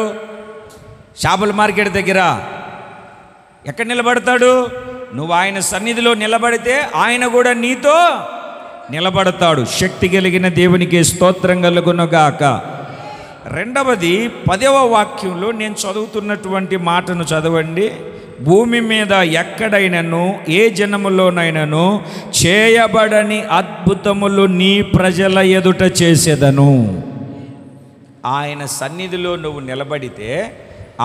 చేపల మార్కెట్ దగ్గర. ఎక్కడ నిలబడతాడు? నువ్వు ఆయన సన్నిధిలో నిలబడితే ఆయన కూడా నీతో నిలబడతాడు. శక్తి కలిగిన దేవునికి స్తోత్రం కలుగునుగాక. రెండవది 10వ వాక్యంలో నేను చదువుతున్నటువంటి మాటను చదవండి. భూమి మీద ఎక్కడైనను ఏ జనములోనైనను చేయబడని అద్భుతములు నీ ప్రజల ఎదుట చేసేదను. ఆయన సన్నిధిలో నువ్వు నిలబడితే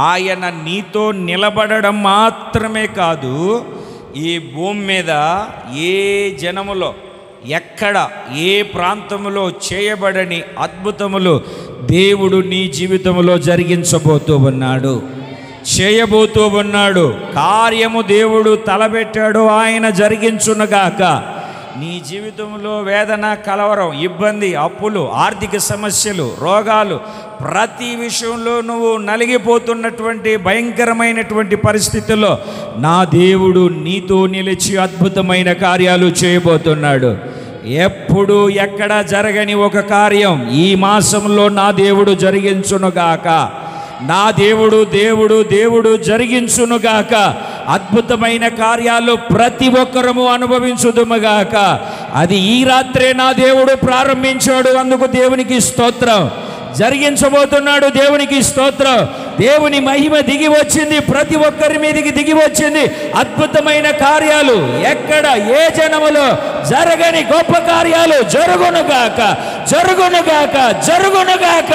ఆయన నీతో నిలబడడం మాత్రమే కాదు, ఈ భూమి మీద ఏ జనములో ఎక్కడ ఏ ప్రాంతములో చేయబడని అద్భుతములు దేవుడు నీ జీవితంలో జరిగించబోతూ ఉన్నాడు, చేయబోతూ ఉన్నాడు. కార్యము దేవుడు తలబెట్టాడు, ఆయన జరిగించునుగాక. నీ జీవితంలో వేదన, కలవరం, ఇబ్బంది, అప్పులు, ఆర్థిక సమస్యలు, రోగాలు, ప్రతి విషయంలో నువ్వు నలిగిపోతున్నటువంటి భయంకరమైనటువంటి పరిస్థితుల్లో నా దేవుడు నీతో నిలిచి అద్భుతమైన కార్యాలు చేయబోతున్నాడు. ఎప్పుడు ఎక్కడ జరగని ఒక కార్యం ఈ మాసంలో నా దేవుడు జరిగించునుగాక. నా దేవుడు జరిగించునుగాక. అద్భుతమైన కార్యాలు ప్రతి ఒక్కరము అనుభవించుదుముగాక. అది ఈ రాత్రే నా దేవుడు ప్రారంభించాడు, అందుకు దేవునికి స్తోత్రం. జరిగించబోతున్నాడు, దేవునికి స్తోత్రం. దేవుని మహిమ దిగి వచ్చింది, ప్రతి ఒక్కరి మీదకి దిగి వచ్చింది. అద్భుతమైన కార్యాలు ఎక్కడ ఏ జనములో జరగని గొప్ప కార్యాలు జరుగునుగాక, జరుగునుగాక, జరుగునుగాక.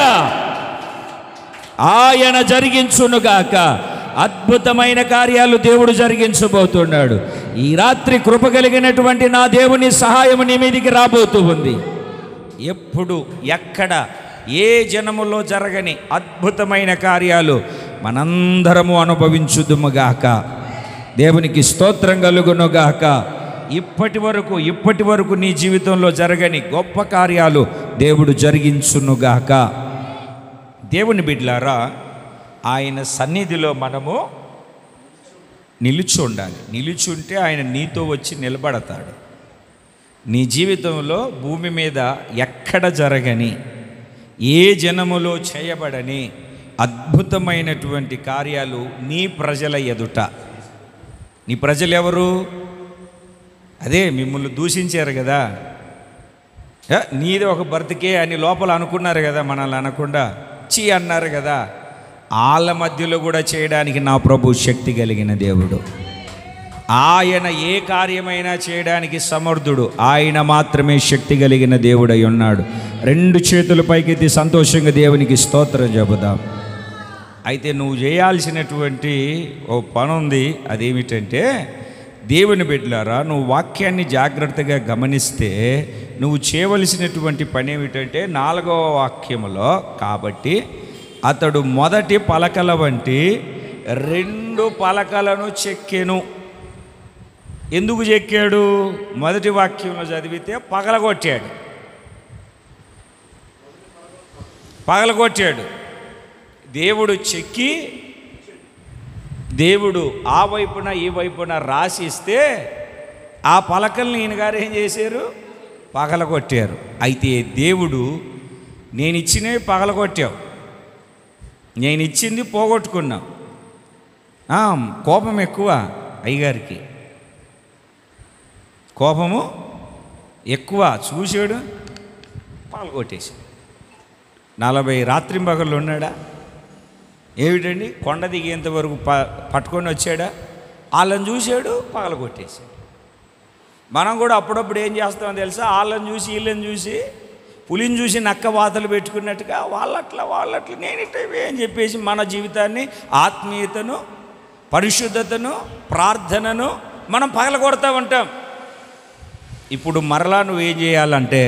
ఆయన జరిగించునుగాక. అద్భుతమైన కార్యాలు దేవుడు జరిగించబోతున్నాడు. ఈ రాత్రి కృప కలిగినటువంటి నా దేవుని సహాయం నీ మీదికి రాబోతూ ఉంది. ఎప్పుడు ఎక్కడ ఏ జనములో జరగని అద్భుతమైన కార్యాలు మనందరము అనుభవించుదుముగాక. దేవునికి స్తోత్రం కలుగునుగాక. ఇప్పటి వరకు నీ జీవితంలో జరగని గొప్ప కార్యాలు దేవుడు జరిగించునుగాక. దేవుని బిడ్డలారా, ఆయన సన్నిధిలో మనము నిలిచి ఉండాలి. నిలిచి ఉంటే ఆయన నీతో వచ్చి నిలబడతాడు. నీ జీవితంలో భూమి మీద ఎక్కడ జరగని ఏ జనములో చేయబడని అద్భుతమైనటువంటి కార్యాలు నీ ప్రజల ఎదుట. నీ ప్రజలు ఎవరు? అదే మిమ్మల్ని దూషించారు కదా, నీది ఒక బ్రతికే అని లోపల అనుకున్నారు కదా, మనల్ని అనకుండా చీ అన్నారు కదా. వాళ్ళ మధ్యలో కూడా చేయడానికి నా ప్రభు శక్తి కలిగిన దేవుడు. ఆయన ఏ కార్యమైనా చేయడానికి సమర్థుడు. ఆయన మాత్రమే శక్తి కలిగిన దేవుడై ఉన్నాడు. 2 చేతుల పైకెత్తి సంతోషంగా దేవునికి స్తోత్రం చెబుదాం. అయితే నువ్వు చేయాల్సినటువంటి ఓ పని ఉంది. అదేమిటంటే, దేవుని బిడ్డలారా, నువ్వు వాక్యాన్ని జాగ్రత్తగా గమనిస్తే నువ్వు చేయవలసినటువంటి పని ఏమిటంటే 4వ వాక్యములో, కాబట్టి అతడు మొదటి పలకల వంటి 2 పలకలను చెక్కెను. ఎందుకు చెక్కాడు? మొదటి వాక్యంలో చదివితే పగలగొట్టాడు. దేవుడు చెక్కి, దేవుడు ఆ వైపున ఈ వైపున రాసిస్తే ఆ పలకల్ని ఈయన గారు ఏం చేశారు? పగలగొట్టారు. అయితే దేవుడు, నేను ఇచ్చినవి పగలగొట్టావు, నేను ఇచ్చింది పోగొట్టుకున్నావు. కోపం ఎక్కువ అయ్యగారికి, కోపము ఎక్కువ. చూశాడు, పగలగొట్టేశాడు. 40 రాత్రింబగళ్ళు ఉన్నాడా? ఏమిటండి, కొండ దిగేంత వరకు పట్టుకొని వచ్చాడా? వాళ్ళని చూశాడు, పగలగొట్టేశాడు. మనం కూడా అప్పుడప్పుడు ఏం చేస్తామో తెలుసా? వాళ్ళని చూసి వీళ్ళని చూసి, పులిని చూసి నక్క వాతలు పెట్టుకున్నట్టుగా వాళ్ళట్లా నేనిట్లా అని చెప్పేసి మన జీవితాన్ని, ఆత్మీయతను, పరిశుద్ధతను, ప్రార్థనను మనం పగలగొడతా ఉంటాం. ఇప్పుడు మరలా నువ్వేం చేయాలంటే,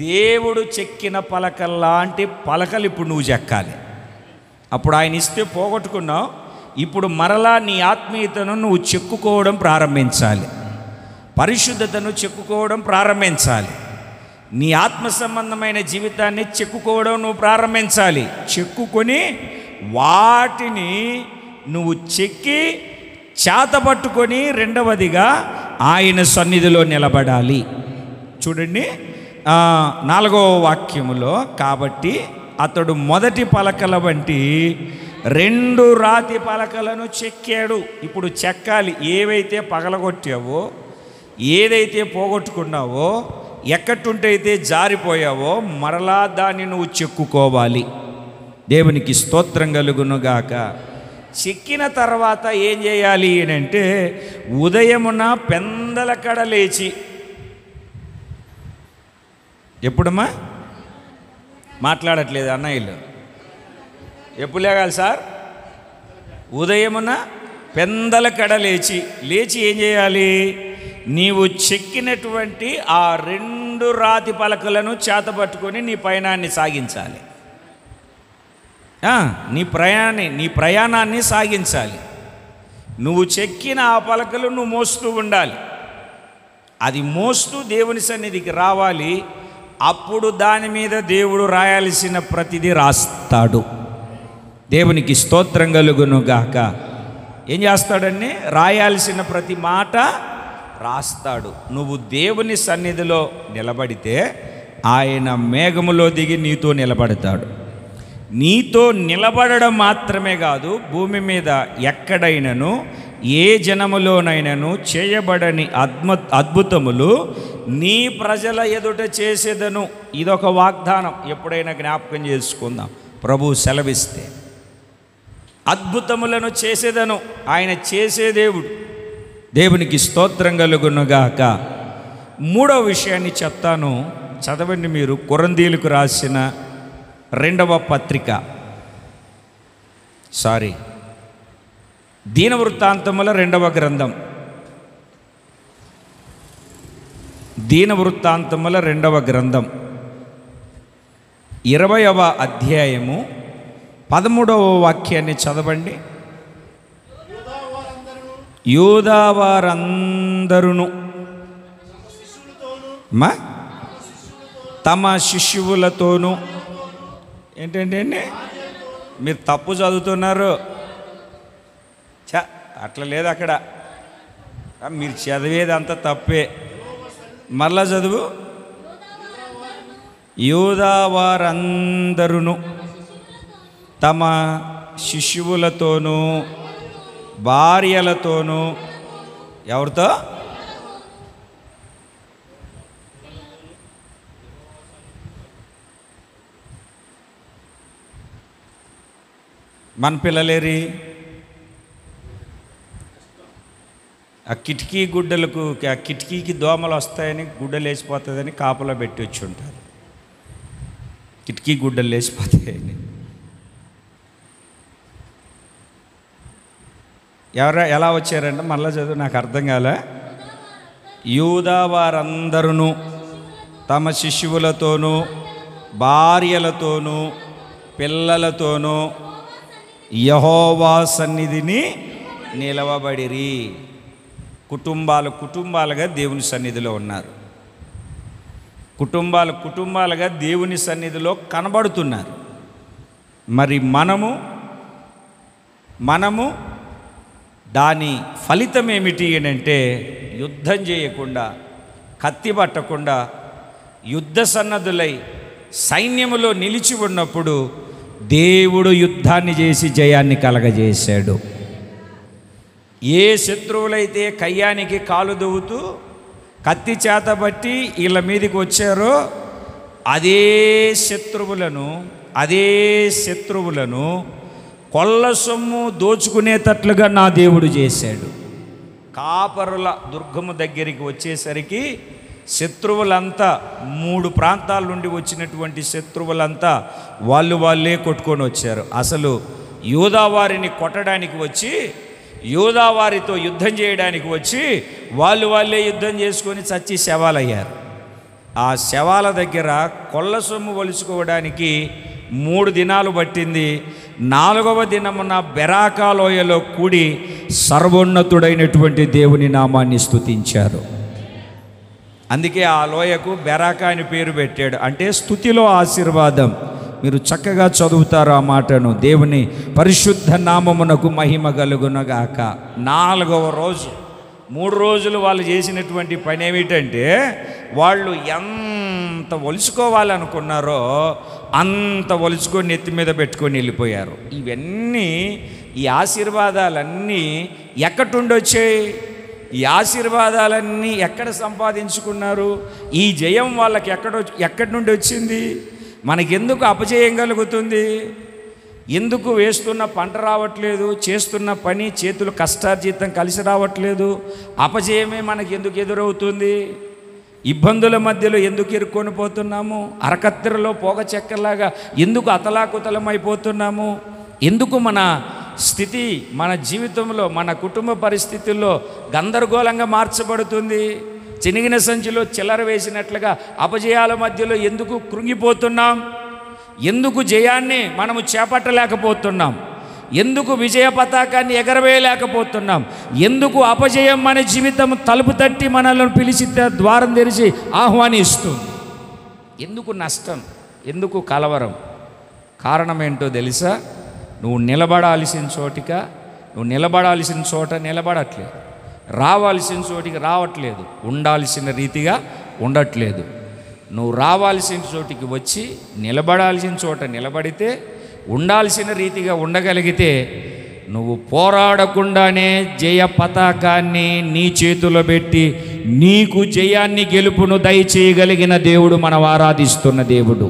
దేవుడు చెక్కిన పలకల్లాంటి పలకలు ఇప్పుడు నువ్వు చెక్కాలి. అప్పుడు ఆయన ఇస్తే పోగొట్టుకున్నావు. ఇప్పుడు మరలా నీ ఆత్మీయతను నువ్వు చెక్కుకోవడం ప్రారంభించాలి, పరిశుద్ధతను చెక్కుకోవడం ప్రారంభించాలి, నీ ఆత్మ సంబంధమైన జీవితాన్ని చెక్కుకోవడం నువ్వు ప్రారంభించాలి. చెక్కుకొని వాటిని నువ్వు చెక్కి చేతపట్టుకొని రెండవదిగా ఆయన సన్నిధిలో నిలబడాలి. చూడండి 4వ వాక్యములో, కాబట్టి అతడు మొదటి పలకల వంటి 2 రాతి పలకలను చెక్కాడు. ఇప్పుడు చెక్కాలి. ఏవైతే పగలగొట్టావో, ఏదైతే పోగొట్టుకున్నావో, ఎక్కటుంటైతే జారిపోయావో మరలా దాన్ని నువ్వు చెక్కుకోవాలి. దేవునికి స్తోత్రం కలుగునుగాక. చెక్కిన తర్వాత ఏం చేయాలి అంటే, ఉదయమున పెందలకడ లేచి, ఎప్పుడమ్మా మాట్లాడట్లేదు అన్నయ్యలు, ఎప్పుడు లేగాలి సార్? ఉదయమున పెందలకడ లేచి ఏం చేయాలి? నీవు చెక్కినటువంటి ఆ 2 రాతి పలకలను చేతపట్టుకొని నీ పయనాన్ని సాగించాలి. నీ ప్రయాణాన్ని సాగించాలి. నువ్వు చెక్కిన ఆ పలకలు నువ్వు మోస్తూ ఉండాలి. అది మోస్తూ దేవుని సన్నిధికి రావాలి. అప్పుడు దాని మీద దేవుడు రాయాల్సిన ప్రతిదీ రాస్తాడు. దేవునికి స్తోత్రం కలుగునుగాక. ఏం చేస్తాడండి? రాయాల్సిన ప్రతి మాట రాస్తాడు. నువ్వు దేవుని సన్నిధిలో నిలబడితే ఆయన మేఘములో దిగి నీతో నిలబడతాడు. నీతో నిలబడడం మాత్రమే కాదు, భూమి మీద ఎక్కడైనను ఏ జనములోనైనను చేయబడని అద్భుతములు నీ ప్రజల ఎదుట చేసేదను. ఇదొక వాగ్దానం. ఎప్పుడైనా జ్ఞాపకం చేసుకుందాం. ప్రభు సెలవిస్తే అద్భుతములను చేసేదను. ఆయన చేసే దేవుడు. దేవునికి స్తోత్రం కలుగునుగాక. 3వ విషయాన్ని చెప్తాను, చదవండి మీరు. కొరింథీయులకు రాసిన 2వ పత్రిక, దీనవృత్తాంతముల 2వ గ్రంథం, దీనవృత్తాంతముల 2వ గ్రంథం 20వ అధ్యాయము 13వ వాక్యాన్ని చదవండి. యూదా వారందరూ తమ శిష్యువులతోనూ, ఏంటంటే మీరు తప్పు చదువుతున్నారు. అట్లా లేదు అక్కడ, మీరు చదివేది అంతా తప్పే. మరలా చదువు. యూదా వారందరూ తమ శిష్యువులతోనూ భార్యలతోనూ, ఎవరితో? మన పిల్లలేరి ఆ కిటికీ గుడ్డలకు, ఆ కిటికీకి దోమలు వస్తాయని గుడ్డలు వేసిపోతుందని కాపలా పెట్టి వచ్చి ఉంటారు. కిటికీ గుడ్డలు వేసిపోతాయని. ఎలా వచ్చారంటే, మళ్ళా చదువు, నాకు అర్థం కాలే. యూదా వారందరూ తమ శిష్యువులతోనూ భార్యలతోనూ పిల్లలతోనూ యెహోవా సన్నిధిని నిలవబడిరి. కుటుంబాలుగా దేవుని సన్నిధిలో ఉన్నారు. కుటుంబాలుగా దేవుని సన్నిధిలో కనబడుతున్నారు. మరి మనము దాని ఫలితం ఏమిటి అంటే, యుద్ధం చేయకుండా, కత్తి పట్టకుండా, యుద్ధ సన్నద్ధులై సైన్యములో నిలిచి ఉన్నప్పుడు దేవుడు యుద్ధాన్ని చేసి జయాన్ని కలగజేశాడు. ఏ శత్రువులైతే కయ్యానికి కాలు దువ్వుతూ కత్తి చేతబట్టి వీళ్ళ మీదకి వచ్చారో అదే శత్రువులను కొల్ల సొమ్ము దోచుకునేటట్లుగా నా దేవుడు చేశాడు. కాపరుల దుర్గము దగ్గరికి వచ్చేసరికి శత్రువులంతా, 3 ప్రాంతాల నుండి వచ్చినటువంటి శత్రువులంతా వాళ్ళే కొట్టుకొని వచ్చారు. అసలు యూదా వారిని కొట్టడానికి వచ్చి, యూదా వారితో యుద్ధం చేయడానికి వచ్చి వాళ్ళే యుద్ధం చేసుకొని చచ్చి శవాలయ్యారు. ఆ శవాల దగ్గర కొల్ల సొమ్ము వలుచుకోవడానికి 3 దినాలు పట్టింది. 4వ దినమున బెరాకా లోయలో కూడి సర్వోన్నతుడైనటువంటి దేవుని నామాన్ని స్తుతించారు. అందుకే ఆ లోయకు బెరాకా అని పేరు పెట్టాడు. అంటే స్తుతిలో ఆశీర్వాదం. మీరు చక్కగా చదువుతారు ఆ మాటను. దేవుని పరిశుద్ధ నామమునకు మహిమ కలుగునగాక. 4వ రోజు, 3 రోజులు వాళ్ళు చేసినటువంటి పని ఏమిటంటే, వాళ్ళు ఎంత ఎంత ఒలుచుకోవాలనుకున్నారో అంత ఒలుచుకొని నెత్తి మీద పెట్టుకొని వెళ్ళిపోయారు. ఇవన్నీ, ఈ ఆశీర్వాదాలన్నీ ఎక్కడి నుండి వచ్చాయి? ఈ ఆశీర్వాదాలన్నీ ఎక్కడ సంపాదించుకున్నారు? ఈ జయం వాళ్ళకి ఎక్కడి నుండి వచ్చింది? మనకెందుకు అపజయం కలుగుతుంది? ఎందుకు వేస్తున్న పంట రావట్లేదు? చేస్తున్న పని, చేతులు కష్టార్జితం కలిసి రావట్లేదు? అపజయమే మనకి ఎందుకు ఎదురవుతుంది? ఇబ్బందుల మధ్యలో ఎందుకు ఇరుక్కొని పోతున్నాము? అరకత్తెరలో పోగ చెక్కలాగా ఎందుకు అతలాకుతలమైపోతున్నాము? ఎందుకు మన స్థితి, మన జీవితంలో, మన కుటుంబ పరిస్థితుల్లో గందరగోళంగా మార్చబడుతుంది? చినిగిన సంచిలో చిల్లర వేసినట్లుగా అపజయాల మధ్యలో ఎందుకు కృంగిపోతున్నాం? ఎందుకు జయాన్ని మనము చేపట్టలేకపోతున్నాం? ఎందుకు విజయ పతాకాన్ని ఎగరవేయలేకపోతున్నాం? ఎందుకు అపజయం మన జీవితం తలుపు తట్టి మనల్ని పిలిచి ద్వారం తెరిచి ఆహ్వానిస్తుంది? ఎందుకు నష్టం? ఎందుకు కలవరం? కారణం ఏంటో తెలుసా? నువ్వు నిలబడాల్సిన చోట నిలబడట్లేదు, రావాల్సిన చోటికి రావట్లేదు, ఉండాల్సిన రీతిగా ఉండట్లేదు. నువ్వు రావాల్సిన చోటికి వచ్చి నిలబడాల్సిన చోట నిలబడితే, ఉండాల్సిన రీతిగా ఉండగలిగితే, నువ్వు పోరాడకుండానే జయ పతాకాన్ని నీ చేతిలో పెట్టి నీకు జయాన్ని, గెలుపును దయచేయగలిగిన దేవుడు మనం ఆరాధిస్తున్న దేవుడు.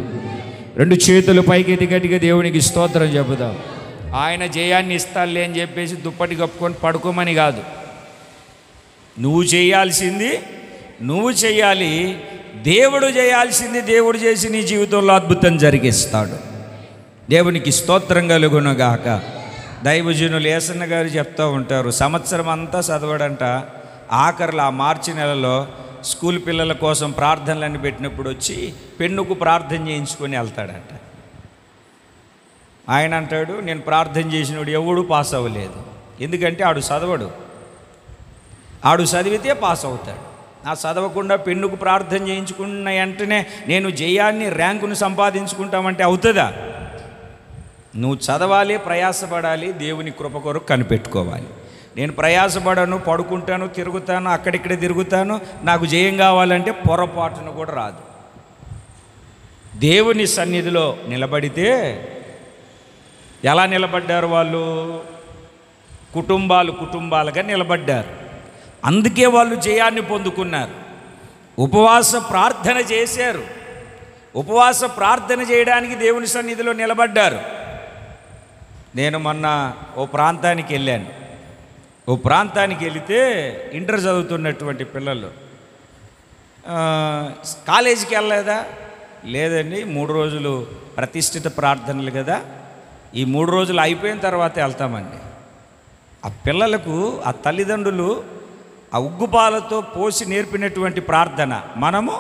రెండు చేతులు పైకెత్తి గట్టిగా దేవునికి స్తోత్రం చెబుదాం. ఆయన జయాన్ని ఇస్తాలే అని చెప్పేసి దుప్పటి కప్పుకొని పడుకోమని కాదు. నువ్వు చేయాల్సింది నువ్వు చేయాలి. దేవుడు చేయాల్సింది దేవుడు చేసి నీ జీవితంలో అద్భుతం జరిగిస్తాడు. దేవునికి స్తోత్రం కలుగునుగాక. దైవజనులు ఏసన్న గారు చెప్తూ ఉంటారు, సంవత్సరం అంతా చదవడంట, ఆఖరిలో ఆ మార్చి నెలలో స్కూల్ పిల్లల కోసం ప్రార్థనలన్నీ పెట్టినప్పుడు వచ్చి పెన్నుకు ప్రార్థన చేయించుకొని వెళ్తాడంట. ఆయన అంటాడు, నేను ప్రార్థన చేసినప్పుడు ఎవడు పాస్ అవ్వలేదు. ఎందుకంటే ఆడు చదవడు, ఆడు చదివితే పాస్ అవుతాడు. ఆ చదవకుండా పెన్నుకు ప్రార్థన చేయించుకున్న వెంటనే నేను జయాన్ని, ర్యాంకును సంపాదించుకుంటామంటే అవుతుందా? నువ్వు చదవాలి, ప్రయాసపడాలి, దేవుని కృప కొరకు కనిపెట్టుకోవాలి. నేను ప్రయాసపడను, పడుకుంటాను, తిరుగుతాను, అక్కడిక్కడ తిరుగుతాను, నాకు జయం కావాలంటే పొరపాటును కూడా రాదు. దేవుని సన్నిధిలో నిలబడితే ఎలా నిలబడ్డారు వాళ్ళు? కుటుంబాలుగా నిలబడ్డారు. అందుకే వాళ్ళు జయాన్ని పొందుకున్నారు. ఉపవాస ప్రార్థన చేశారు. ఉపవాస ప్రార్థన చేయడానికి దేవుని సన్నిధిలో నిలబడ్డారు. నేను మొన్న ఓ ప్రాంతానికి వెళ్ళాను. ఓ ప్రాంతానికి వెళితే ఇంటర్ చదువుతున్నటువంటి పిల్లలు, కాలేజీకి వెళ్ళలేదా? లేదండి, 3 రోజులు ప్రతిష్ఠిత ప్రార్థనలు కదా, ఈ 3 రోజులు అయిపోయిన తర్వాత వెళ్తామండి. ఆ పిల్లలకు ఆ తల్లిదండ్రులు ఆ ఉగ్గుపాలతో పోసి నేర్పినటువంటి ప్రార్థన మనము,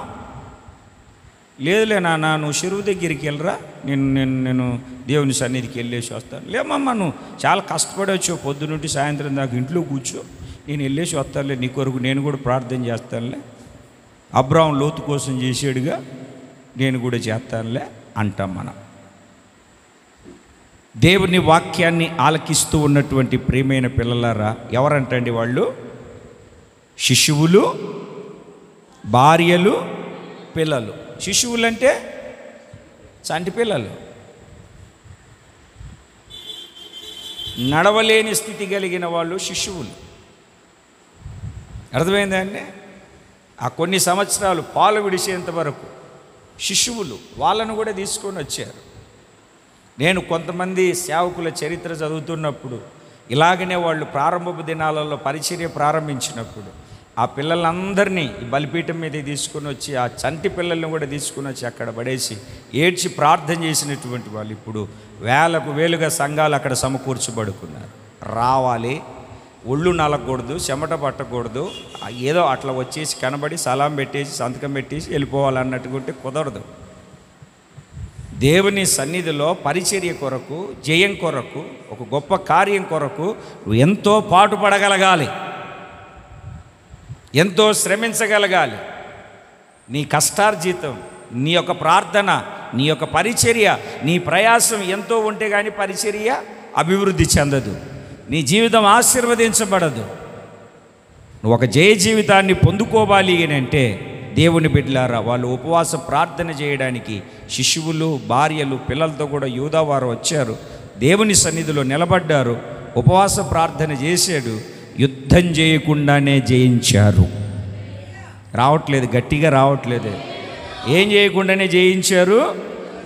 లేదులే నాన్న నువ్వు చెరువు దగ్గరికి వెళ్ళరా, నేను దేవుని సన్నిధికి వెళ్ళేసి వస్తాను. లేమమ్మా నువ్వు చాలా కష్టపడి వచ్చావు, పొద్దునుంటి సాయంత్రం దాకా ఇంట్లో కూర్చో, నేను వెళ్ళేసి వస్తానులే, నీ కొరకు నేను కూడా ప్రార్థన చేస్తానులే, అబ్రాహాము లోతు కోసం చేసాడుగా నేను కూడా చేస్తానులే అంటాం మనం. దేవుని వాక్యాన్ని ఆలకిస్తూ ఉన్నటువంటి ప్రియమైన పిల్లలారా, ఎవరంటండి వాళ్ళు? శిశువులు, భార్యలు, పిల్లలు. శిశువులంటే చంటి పిల్లలు, నడవలేని స్థితి కలిగిన వాళ్ళు శిశువులు. అర్థమైందండి? ఆ కొన్ని సంవత్సరాలు పాలు విడిచేంత వరకు శిశువులు, వాళ్ళను కూడా తీసుకొని వచ్చారు. నేను కొంతమంది సేవకుల చరిత్ర చదువుతున్నప్పుడు ఇలాగనే వాళ్ళు ప్రారంభపు దినాలలో పరిచర్య ప్రారంభించినప్పుడు ఆ పిల్లలందరినీ ఈ బలిపీఠం మీద తీసుకొని వచ్చి ఆ చంటి పిల్లల్ని కూడా తీసుకొని వచ్చి అక్కడ పడేసి ఏడ్చి ప్రార్థన చేసినటువంటి వాళ్ళు ఇప్పుడు వేలుగా సంఘాలు అక్కడ సమకూర్చబడుకున్నారు. రావాలి, ఒళ్ళు నలగకూడదు, చెమట పట్టకూడదు, ఏదో అట్లా వచ్చేసి కనబడి సలాం పెట్టేసి సంతకం పెట్టేసి వెళ్ళిపోవాలన్నట్టుకుంటే కుదరదు. దేవుని సన్నిధిలో పరిచర్య కొరకు, జయం కొరకు, ఒక గొప్ప కార్యం కొరకు నువ్వు ఎంతో పాటుపడగలగాలి, ఎంతో శ్రమించగలగాలి. నీ కష్టార్జితం, నీ యొక్క ప్రార్థన, నీ యొక్క పరిచర్య, నీ ప్రయాసం ఎంతో ఉంటే కానీ పరిచర్య అభివృద్ధి చెందదు, నీ జీవితం ఆశీర్వదించబడదు. నువ్వు ఒక జయ జీవితాన్ని పొందుకోవాలి అంటే దేవుని బిడ్డలారా, వాళ్ళు ఉపవాస ప్రార్థన చేయడానికి శిశువులు, భార్యలు, పిల్లలతో కూడా యూదా వారు వచ్చారు. దేవుని సన్నిధిలో నిలబడ్డారు, ఉపవాస ప్రార్థన చేశాడు. యుద్ధం చేయకుండానే జయించారు. రావట్లేదు, గట్టిగా రావట్లేదు. ఏం చేయకుండానే జయించారు?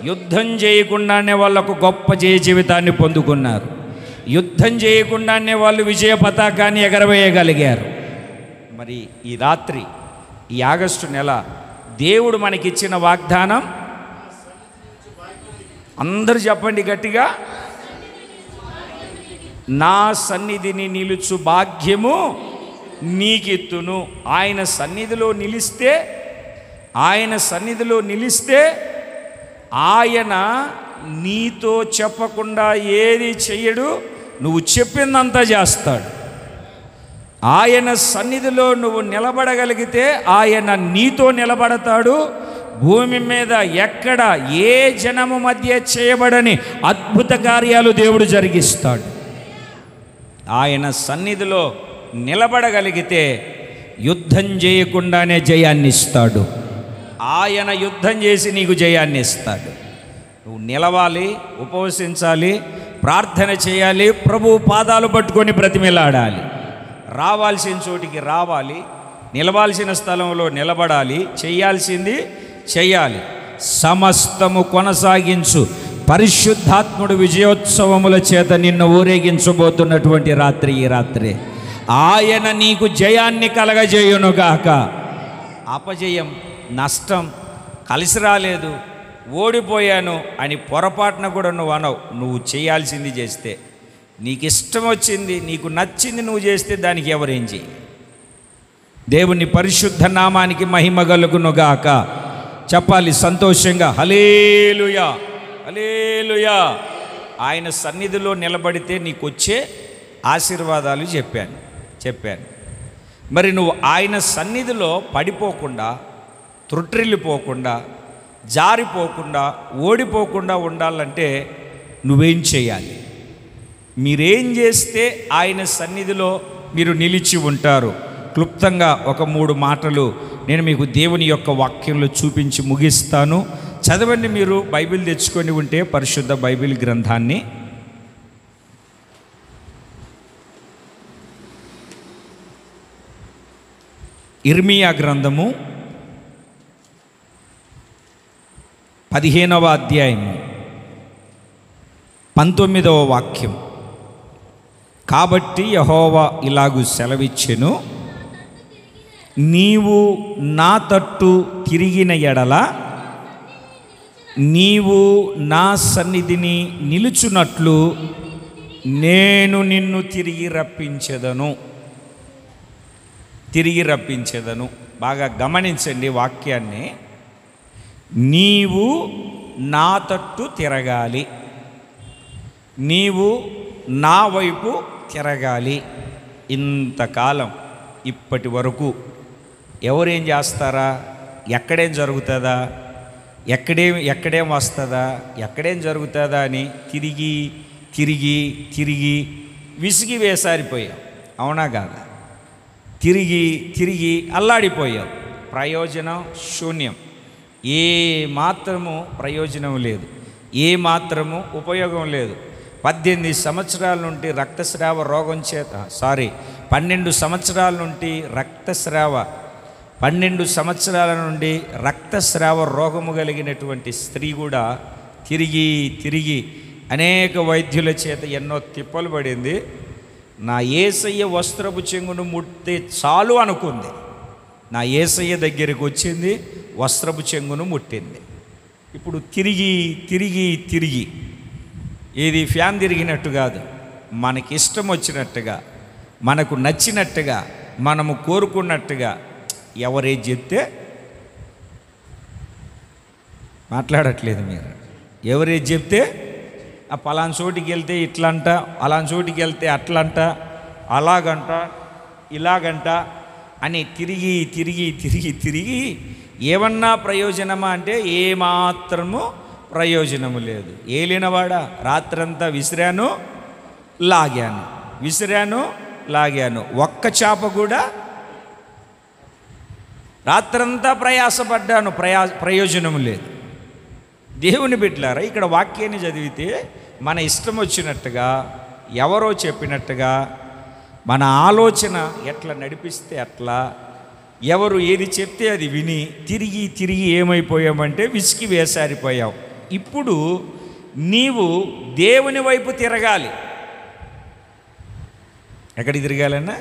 యుద్ధం చేయకుండానే వాళ్ళకు గొప్ప జయ జీవితాన్ని పొందుకున్నారు. యుద్ధం చేయకుండానే వాళ్ళు విజయ పతాకాన్ని ఎగరవేయగలిగారు. మరి ఈ రాత్రి, ఈ ఆగస్టు నెల దేవుడు మనకిచ్చిన వాగ్దానం, అందరూ చెప్పండి గట్టిగా, నా సన్నిధిని నిలుచు భాగ్యము నీకెత్తును. ఆయన సన్నిధిలో నిలిస్తే ఆయన నీతో చెప్పకుండా ఏది చెయ్యడు, నువ్వు చెప్పిందంతా చేస్తాడు. ఆయన సన్నిధిలో నువ్వు నిలబడగలిగితే ఆయన నీతో నిలబడతాడు. భూమి మీద ఎక్కడ ఏ జనము మధ్య చేయబడని అద్భుత కార్యాలు దేవుడు జరిగిస్తాడు. ఆయన సన్నిధిలో నిలబడగలిగితే యుద్ధం చేయకుండానే జయాన్ని ఇస్తాడు. ఆయన యుద్ధం చేసి నీకు జయాన్ని ఇస్తాడు. నువ్వు నిలవాలి, ఉపవసించాలి, ప్రార్థన చేయాలి, ప్రభు పాదాలు పట్టుకొని బ్రతిమిలాడాలి. రావాల్సిన చోటికి రావాలి, నిలవాల్సిన స్థలంలో నిలబడాలి, చేయాల్సింది చేయాలి. సమస్తము కొనసాగించు పరిశుద్ధాత్ముడు విజయోత్సవముల చేత నిన్ను ఊరేగించబోతున్నటువంటి రాత్రి ఈ రాత్రి. ఆయన నీకు జయాన్ని కలగజేయునుగాక. అపజయం, నష్టం, కలిసి రాలేదు, ఓడిపోయాను అని పొరపాటున కూడా నువ్వు అనవు. నువ్వు చేయాల్సింది చేస్తే, నీకు ఇష్టం వచ్చింది, నీకు నచ్చింది నువ్వు చేస్తే దానికి ఎవరేం చేయాలి? దేవుని పరిశుద్ధ నామానికి మహిమ కలుగునుగాక. చెప్పాలి సంతోషంగా, హల్లెలూయా, హల్లెలూయా. ఆయన సన్నిధిలో నిలబడితే నీకు వచ్చే ఆశీర్వాదాలు చెప్పాను. మరి నువ్వు ఆయన సన్నిధిలో పడిపోకుండా, త్రుట్రిల్లిపోకుండా, జారిపోకుండా, ఓడిపోకుండా ఉండాలంటే నువ్వేం చేయాలి? మీరేం చేస్తే ఆయన సన్నిధిలో మీరు నిలిచి ఉంటారు? క్లుప్తంగా ఒక 3 మాటలు నేను మీకు దేవుని యొక్క వాక్యంలో చూపించి ముగిస్తాను. చదవండి. మీరు బైబిల్ తెచ్చుకొని ఉంటే పరిశుద్ధ బైబిల్ గ్రంథాన్ని ఇర్మియా గ్రంథము 15వ అధ్యాయము 19వ వాక్యం. కాబట్టి యెహోవా ఇలాగు సెలవిచ్చెను, నీవు నా తట్టు తిరిగిన ఎడల నీవు నా సన్నిధిని నిలుచున్నట్లు నేను నిన్ను తిరిగి రప్పించెదను. బాగా గమనించండి వాక్యాన్ని. నీవు నా తట్టు తిరగాలి, నీవు నా వైపు తిరగాలి. ఇంతకాలం ఇప్పటి వరకు ఎవరేం చేస్తారా, ఎక్కడేం జరుగుతుందా, ఎక్కడేం వస్తుందా, ఎక్కడేం జరుగుతుందా అని తిరిగి తిరిగి తిరిగి విసిగి వేసారిపోయాం. అవునా కాదా? తిరిగి తిరిగి అల్లాడిపోయాం. ప్రయోజనం శూన్యం. ఏ మాత్రము ప్రయోజనం లేదు, ఏ మాత్రము ఉపయోగం లేదు. 18 సంవత్సరాల నుండి రక్తస్రావ రోగం చేత 12 సంవత్సరాల నుండి రక్తస్రావ 12 సంవత్సరాల నుండి రక్తస్రావ రోగము కలిగినటువంటి స్త్రీ కూడా తిరిగి తిరిగి అనేక వైద్యుల చేత ఎన్నో తిప్పలు పడింది. నా యేసయ్య వస్త్రపు చెంగును ముట్టే చాలు అనుకుంది. నా యేసయ్య దగ్గరికి వచ్చింది, వస్త్రపు చెంగును ముట్టింది. ఇప్పుడు తిరిగి తిరిగి తిరిగి, ఏది ఫ్యాన్ తిరిగినట్టు కాదు, మనకి ఇష్టం వచ్చినట్టుగా, మనకు నచ్చినట్టుగా, మనము కోరుకున్నట్టుగా ఎవరేది చెప్తే మాట్లాడట్లేదు మీరు. ఎవరేది చెప్తే ఆ పలానా చోటికి వెళ్తే ఇట్లంట, అలాంటి చోటికి వెళ్తే అట్లంట, అలాగంట, ఇలాగంట అని తిరిగి తిరిగి తిరిగి తిరిగి ఏమన్నా ప్రయోజనమా అంటే ఏమాత్రము ప్రయోజనము లేదు. ఏలినవాడా, రాత్రంతా విసిరాను లాగాను, ఒక్క చేప కూడా రాత్రంతా ప్రయాసపడ్డాను, ప్రయోజనం లేదు. దేవుని బిడ్డలారా, ఇక్కడ వాక్యాన్ని చదివితే మన ఇష్టం వచ్చినట్టుగా, ఎవరో చెప్పినట్టుగా, మన ఆలోచన ఎట్లా నడిపిస్తే అట్లా, ఎవరు ఏది చెప్తే అది విని తిరిగి తిరిగి ఏమైపోయామంటే విసికి వేసారిపోయాం. ఇప్పుడు నీవు దేవుని వైపు తిరగాలి. ఎక్కడికి తిరగాలన్నా?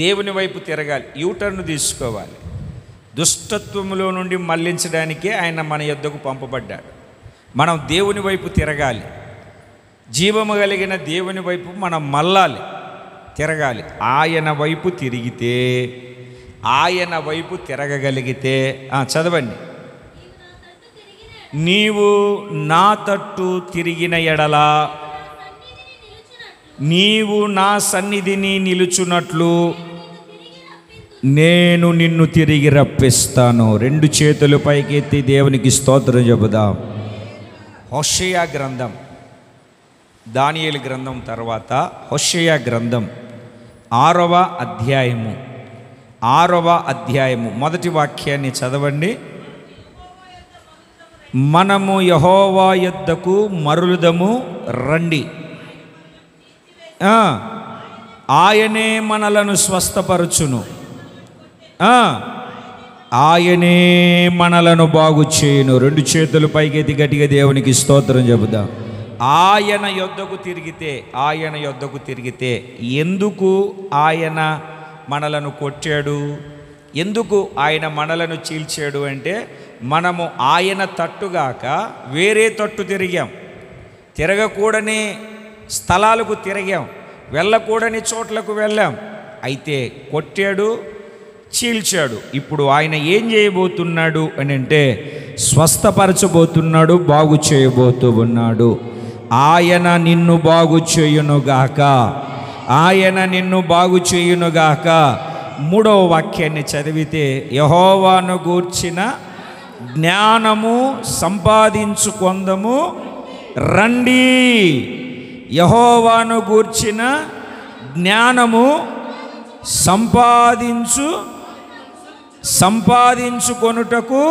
దేవుని వైపు తిరగాలి. యూటర్న్ తీసుకోవాలి. దుష్టత్వములో నుండి మళ్లించడానికే ఆయన మన యొద్దకు పంపబడ్డాడు. మనం దేవుని వైపు తిరగాలి. జీవము కలిగిన దేవుని వైపు మనం మళ్ళాలి, తిరగాలి. ఆయన వైపు తిరిగితే, ఆయన వైపు తిరగగలిగితే, చదవండి. నీవు నా తట్టు తిరిగిన ఎడలా నీవు నా సన్నిధిని నిలుచున్నట్లు నేను నిన్ను తిరిగి రప్పిస్తాను. రెండు చేతులు పైకెత్తి దేవునికి స్తోత్రం చెబుదాం. హోషేయ గ్రంథం, దానియేలు గ్రంథం తర్వాత హోషేయ గ్రంథం 6వ అధ్యాయము మొదటి వాక్యాన్ని చదవండి. మనము యెహోవా యొద్దకు మరలుదము రండి, ఆయనే మనలను స్వస్థపరచును, ఆయనే మనలను బాగు చేయును. రెండు చేతులు పైకెత్తి గట్టిగా దేవునికి స్తోత్రం చెబుదాం. ఆయన యొద్దకు తిరిగితే ఎందుకు ఆయన మనలను కొట్టాడు, ఎందుకు ఆయన మనలను చీల్చాడు అంటే, మనము ఆయన తట్టుగాక వేరే తట్టు తిరిగాం, తిరగకూడని స్థలాలకు తిరిగాం, వెళ్ళకూడని చోట్లకు వెళ్ళాం. అయితే కొట్టాడు, చీల్చాడు. ఇప్పుడు ఆయన ఏం చేయబోతున్నాడు అని అంటే, స్వస్థపరచబోతున్నాడు, బాగు చేయబోతూ ఉన్నాడు. ఆయన నిన్ను బాగు చేయునుగాక, ఆయన నిన్ను బాగు చేయునుగాక. 3వ వాక్యాన్ని చదివితే, యెహోవాను గూర్చిన జ్ఞానము సంపాదించుకొందము రండి. యెహోవాను గూర్చిన జ్ఞానము సంపాదించుకొనుటకు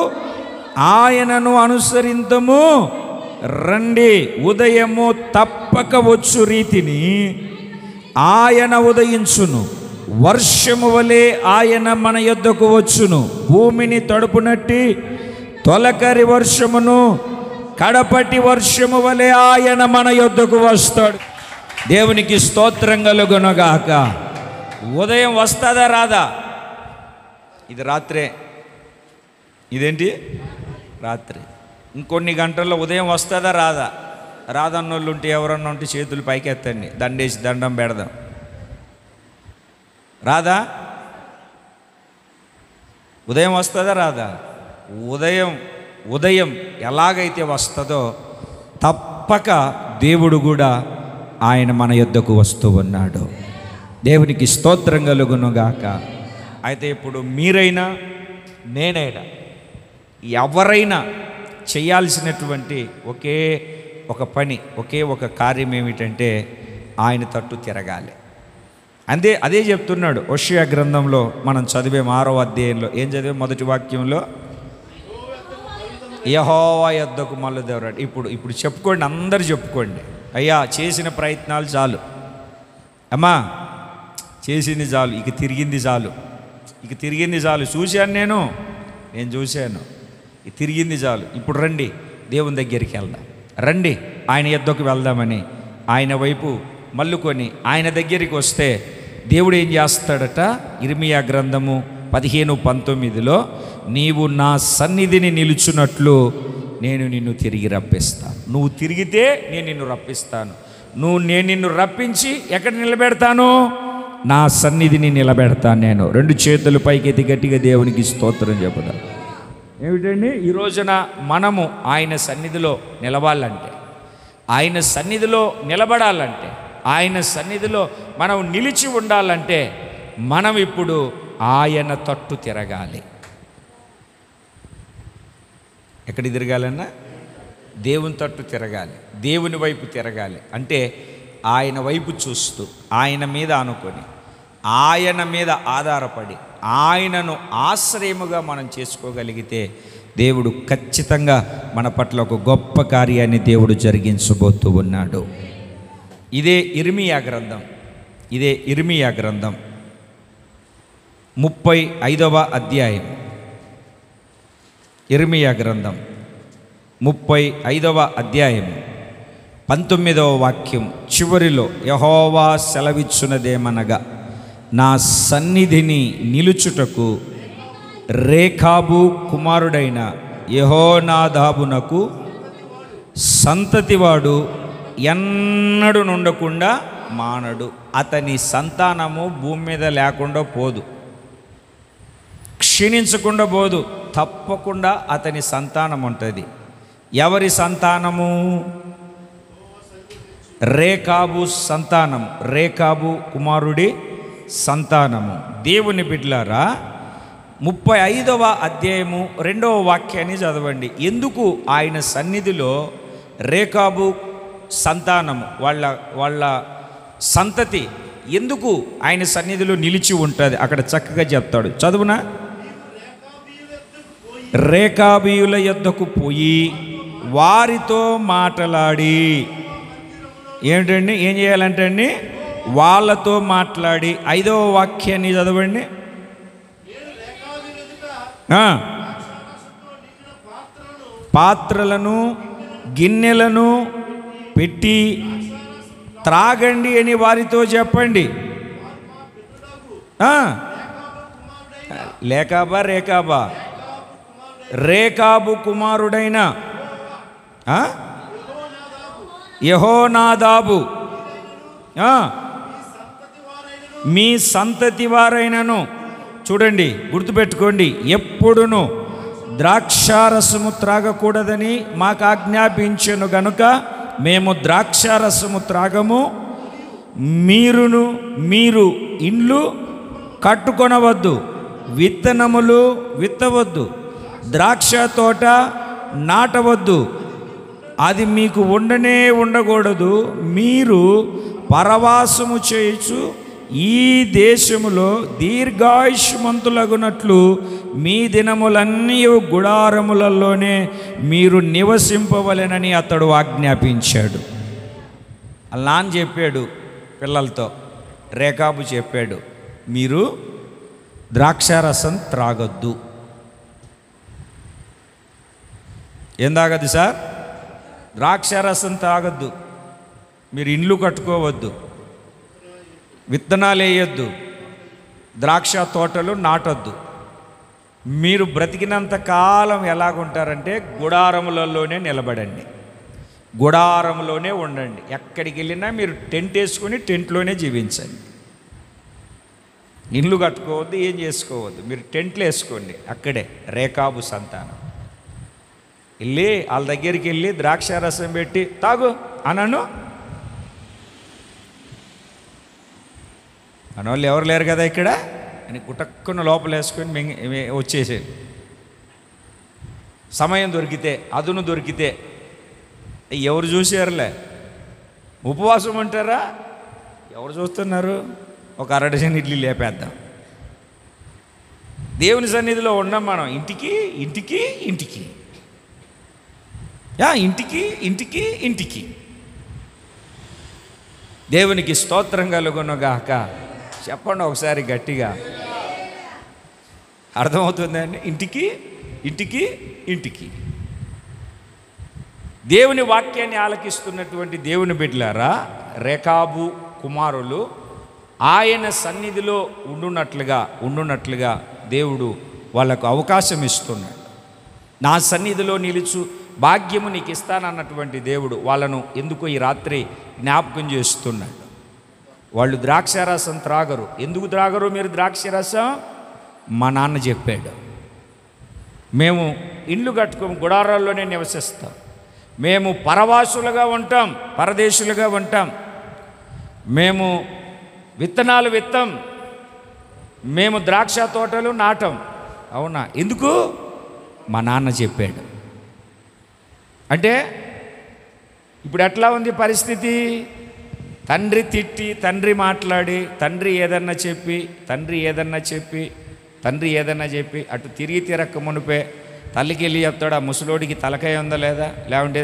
ఆయనను అనుసరింతము రండి. ఉదయము తప్పక వచ్చు రీతిని ఆయన ఉదయించును, వర్షము వలె ఆయన మన యొద్దకు వచ్చును. భూమిని తడుపునట్టి తొలకరి వర్షమును కడపటి వర్షము వలె ఆయన మన యొద్దకు వస్తాడు. దేవునికి స్తోత్రం కలుగునుగాక. ఉదయం వస్తుందా రాదా? ఇది రాత్రే. ఇదేంటి? రాత్రి. ఇంకొన్ని గంటల్లో ఉదయం వస్తుందా రాదా? రాదన్నోళ్ళు ఉంటే, ఎవరన్నా ఉంటే చేతులు పైకి ఎత్తండి, దండేసి దండం పెడదాం. రాదా? ఉదయం వస్తుందా రాదా? ఉదయం ఎలాగైతే వస్తుందో తప్పక దేవుడు కూడా ఆయన మన యొద్దకు వస్తూ ఉన్నాడు. దేవునికి స్తోత్రం కలుగునుగాక. అయితే ఇప్పుడు మీరైనా, నేనైనా, ఎవరైనా చేయాల్సినటువంటి ఒకే ఒక పని, ఒకే ఒక కార్యం ఏమిటంటే, ఆయన తట్టు తిరగాలి. అదే చెప్తున్నాడు హోషేయ గ్రంథంలో. మనం చదివే 6వ అధ్యాయంలో ఏం చదివే? మొదటి వాక్యంలో యెహోవా యొద్దకు మళ్ళుదేవరాడు. ఇప్పుడు చెప్పుకోండి, అందరు చెప్పుకోండి. అయ్యా, చేసిన ప్రయత్నాలు చాలు, అమ్మా చేసింది చాలు, ఇక తిరిగింది చాలు. చూశాను, నేను చూశాను, తిరిగింది చాలు. ఇప్పుడు రండి, దేవుని దగ్గరికి వెళ్దాం, రండి ఆయన యొద్దకు వెళ్దామని ఆయన వైపు మల్లుకొని ఆయన దగ్గరికి వస్తే దేవుడు ఏం చేస్తాడట? ఇర్మియా గ్రంథము 15:19లో, నీవు నా సన్నిధిని నిలుచున్నట్లు నేను నిన్ను తిరిగి రప్పిస్తాను. నువ్వు తిరిగితే నేను నిన్ను రప్పిస్తాను. నేను నిన్ను రప్పించి ఎక్కడ నిలబెడతాను? నా సన్నిధిని నిలబెడతాను నేను. రెండు చేతులు పైకెత్తి గట్టిగా దేవునికి స్తోత్రం చెబుదాం. ఏమిటండి? ఈ రోజున మనము ఆయన సన్నిధిలో నిలవాలంటే, ఆయన సన్నిధిలో నిలబడాలంటే, ఆయన సన్నిధిలో మనం నిలిచి ఉండాలంటే, మనం ఇప్పుడు ఆయన తట్టు తిరగాలి. ఎక్కడికి తిరగాలన్నా? దేవుని తట్టు తిరగాలి, దేవుని వైపు తిరగాలి. అంటే ఆయన వైపు చూస్తూ, ఆయన మీద ఆనుకొని, ఆయన మీద ఆధారపడి, ఆయనను ఆశ్రయముగా మనం చేసుకోగలిగితే దేవుడు ఖచ్చితంగా మన పట్ల ఒక గొప్ప కార్యాన్ని దేవుడు జరిగించబోతూ ఉన్నాడు. ఇదే ఇర్మియా గ్రంథం 35వ అధ్యాయం. ఇర్మియా గ్రంథం 35వ అధ్యాయం 19వ వాక్యం చివరిలో యెహోవా సెలవిచ్చున్నదేమనగా, నా సన్నిధిని నిలుచుటకు రేకాబు కుమారుడైన యెహోనాదాబునకు సంతతివాడు ఎన్నడూ నుండకుండా మానడు. అతని సంతానము భూమి మీద లేకుండా పోదు, క్షీణించకుండా పోదు, తప్పకుండా అతని సంతానం ఉంటుంది. ఎవరి సంతానము? రేకాబు సంతానం, రేకాబు కుమారుడి సంతానము. దేవుని బిడ్డలారా, 35వ అధ్యాయము 2వ వాక్యాన్ని చదవండి. ఎందుకు ఆయన సన్నిధిలో రేకాబు సంతానము వాళ్ళ సంతతి ఎందుకు ఆయన సన్నిధిలో నిలిచి ఉంటుంది అక్కడ చక్కగా చెప్తాడు. చదువునా? రేకాబీయుల యొద్దకు పోయి వారితో మాట్లాడి, ఏమిటండి ఏం చేయాలంటే అండి? వాళ్ళతో మాట్లాడి. 5వ వాక్యాన్ని చదవండి. పాత్రలను గిన్నెలను పెట్టి త్రాగండి అని వారితో చెప్పండి. రేకాబు కుమారుడైన యెహోనాదాబు మీ సంతతి వారైనను, చూడండి గుర్తుపెట్టుకోండి, ఎప్పుడును ద్రాక్షారసము త్రాగకూడదని మాకు ఆజ్ఞాపించెను గనుక మేము ద్రాక్షారసము త్రాగము. మీరు ఇండ్లు కట్టుకొనవద్దు, విత్తనములు విత్తవద్దు, ద్రాక్ష తోట నాటవద్దు, అది మీకు ఉండకూడదు. మీరు పరవాసము చేయుచు ఈ దేశములో దీర్ఘాయుష్మంతులగునట్లు మీ దినములన్నీ గుడారములలోనే మీరు నివసింపవలెనని అతడు ఆజ్ఞాపించాడు. అలా అని చెప్పాడు పిల్లలతో. రేకాబు చెప్పాడు, మీరు ద్రాక్షారసం త్రాగొద్దు. ఏం తాగద్దు సార్? ద్రాక్షారసం తాగొద్దు. మీరు ఇండ్లు కట్టుకోవద్దు, విత్తనాలు వేయొద్దు, ద్రాక్ష తోటలు నాటొద్దు. మీరు బ్రతికినంత కాలం ఎలాగుంటారంటే గుడారములలోనే నిలబడండి, గుడారంలోనే ఉండండి. ఎక్కడికి వెళ్ళినా మీరు టెంట్ వేసుకొని టెంట్లోనే జీవించండి. ఇల్లు కట్టుకోవద్దు, ఏం చేసుకోవద్దు, మీరు టెంట్లు వేసుకోండి. అక్కడే రేకాబు సంతానం వెళ్ళి వాళ్ళ దగ్గరికి వెళ్ళి ద్రాక్షారసం పెట్టి తాగు అనను అనోళ్ళు ఎవరు లేరు కదా ఇక్కడ అని గుటక్కున లోపల వేసుకొని వచ్చేసేది. సమయం దొరికితే, అదును దొరికితే ఎవరు చూసారులే, ఉపవాసం అంటారా? ఎవరు చూస్తున్నారు? ఒక అరడజన్ ఇడ్లీ లేపేద్దాం. దేవుని సన్నిధిలో ఉన్నాం మనం. ఇంటికి ఇంటికి ఇంటికి ఇంటికి ఇంటికి ఇంటికి దేవునికి స్తోత్రం కలుగునుగాక. చెప్పండి ఒకసారి గట్టిగా. అర్థమవుతుందండి? ఇంటికి ఇంటికి ఇంటికి. దేవుని వాక్యాన్ని ఆలకిస్తున్నటువంటి దేవుని బిడ్డలారా, రేకాబు కుమారులు ఆయన సన్నిధిలో ఉండునట్లుగా దేవుడు వాళ్ళకు అవకాశం ఇస్తున్నాడు. నా సన్నిధిలో నిలుచు భాగ్యము నీకు ఇస్తానన్నటువంటి దేవుడు వాళ్ళను ఎందుకో ఈ రాత్రి జ్ఞాపకం చేస్తున్నాడు. వాళ్ళు ద్రాక్షారసం త్రాగరు. ఎందుకు త్రాగరు మీరు ద్రాక్షారసం? మా నాన్న చెప్పాడు. మేము ఇండ్లు కట్టుకోము, గుడారాల్లోనే నివసిస్తాం. మేము పరవాసులుగా ఉంటాం, పరదేశులుగా ఉంటాం. మేము విత్తనాలు విత్తం, మేము ద్రాక్ష తోటలు నాటం. అవునా? ఎందుకు? మా నాన్న చెప్పాడు. అంటే ఇప్పుడు ఎట్లా ఉంది పరిస్థితి? తండ్రి తిట్టి, తండ్రి మాట్లాడి, తండ్రి ఏదన్నా చెప్పి తండ్రి ఏదన్నా చెప్పి అటు తిరిగి తిరక్క మునిపే తల్లికి వెళ్ళి చెప్తాడు, ఆ ముసలోడికి తలకాయ ఉందా లేదా, లేకుంటే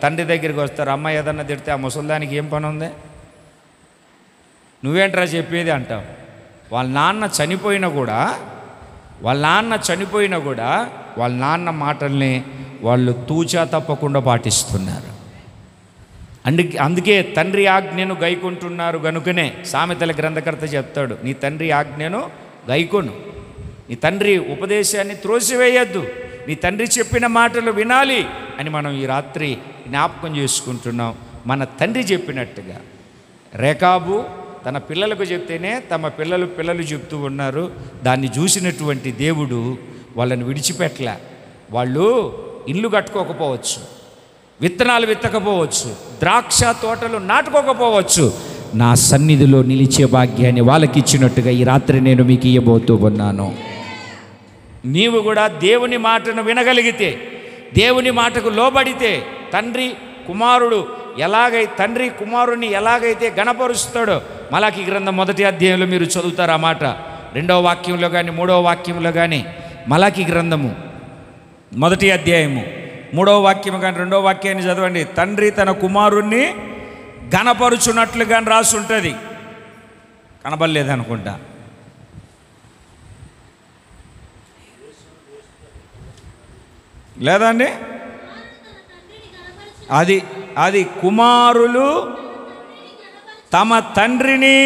తండ్రి దగ్గరికి వస్తారు, అమ్మ ఏదన్నా తిడితే ఆ ముసలిదానికి ఏం పని ఉంది, నువ్వేంట్రా చెప్పేది అంటావు. వాళ్ళ నాన్న చనిపోయినా కూడా వాళ్ళ నాన్న మాటల్ని వాళ్ళు తూచా తప్పకుండా పాటిస్తున్నారు. అందుకే తండ్రి ఆజ్ఞను గైకుంటున్నారు గనుకనే సామెతల గ్రంథకర్త చెప్తాడు, నీ తండ్రి ఆజ్ఞను గైకొను, నీ తండ్రి ఉపదేశాన్ని త్రోసివేయద్దు, నీ తండ్రి చెప్పిన మాటలు వినాలి అని మనం ఈ రాత్రి జ్ఞాపకం చేసుకుంటున్నాం. మన తండ్రి చెప్పినట్టుగా రేకాబు తన పిల్లలకు చెప్తేనే తమ పిల్లలు చెప్తూ ఉన్నారు. దాన్ని చూసినటువంటి దేవుడు వాళ్ళని విడిచిపెట్టలే. వాళ్ళు ఇల్లు కట్టుకోకపోవచ్చు, విత్తనాలు విత్తకపోవచ్చు, ద్రాక్ష తోటలు నాటుకోకపోవచ్చు, నా సన్నిధిలో నిలిచే భాగ్యాన్ని వాళ్ళకి ఇచ్చినట్టుగా ఈ రాత్రి నేను మీకు ఇవ్వబోతూ ఉన్నాను. నీవు కూడా దేవుని మాటను వినగలిగితే, దేవుని మాటకు లోబడితే, తండ్రి కుమారుని ఎలాగైతే గణపరుస్తాడో మలాకి గ్రంథం 1వ అధ్యాయంలో మీరు చదువుతారు ఆ మాట. 2వ వాక్యంలో కానీ 3వ వాక్యంలో కానీ మలాకి గ్రంథము 1వ అధ్యాయము 3వ వాక్యం కానీ 2వ వాక్యాన్ని చదవండి. తండ్రి తన కుమారుణ్ణి గణపరుచున్నట్లుగా రాసి ఉంటుంది. కనబడలేదనుకుంటా. లేదా అండి? అది కుమారులు తమ తండ్రిని,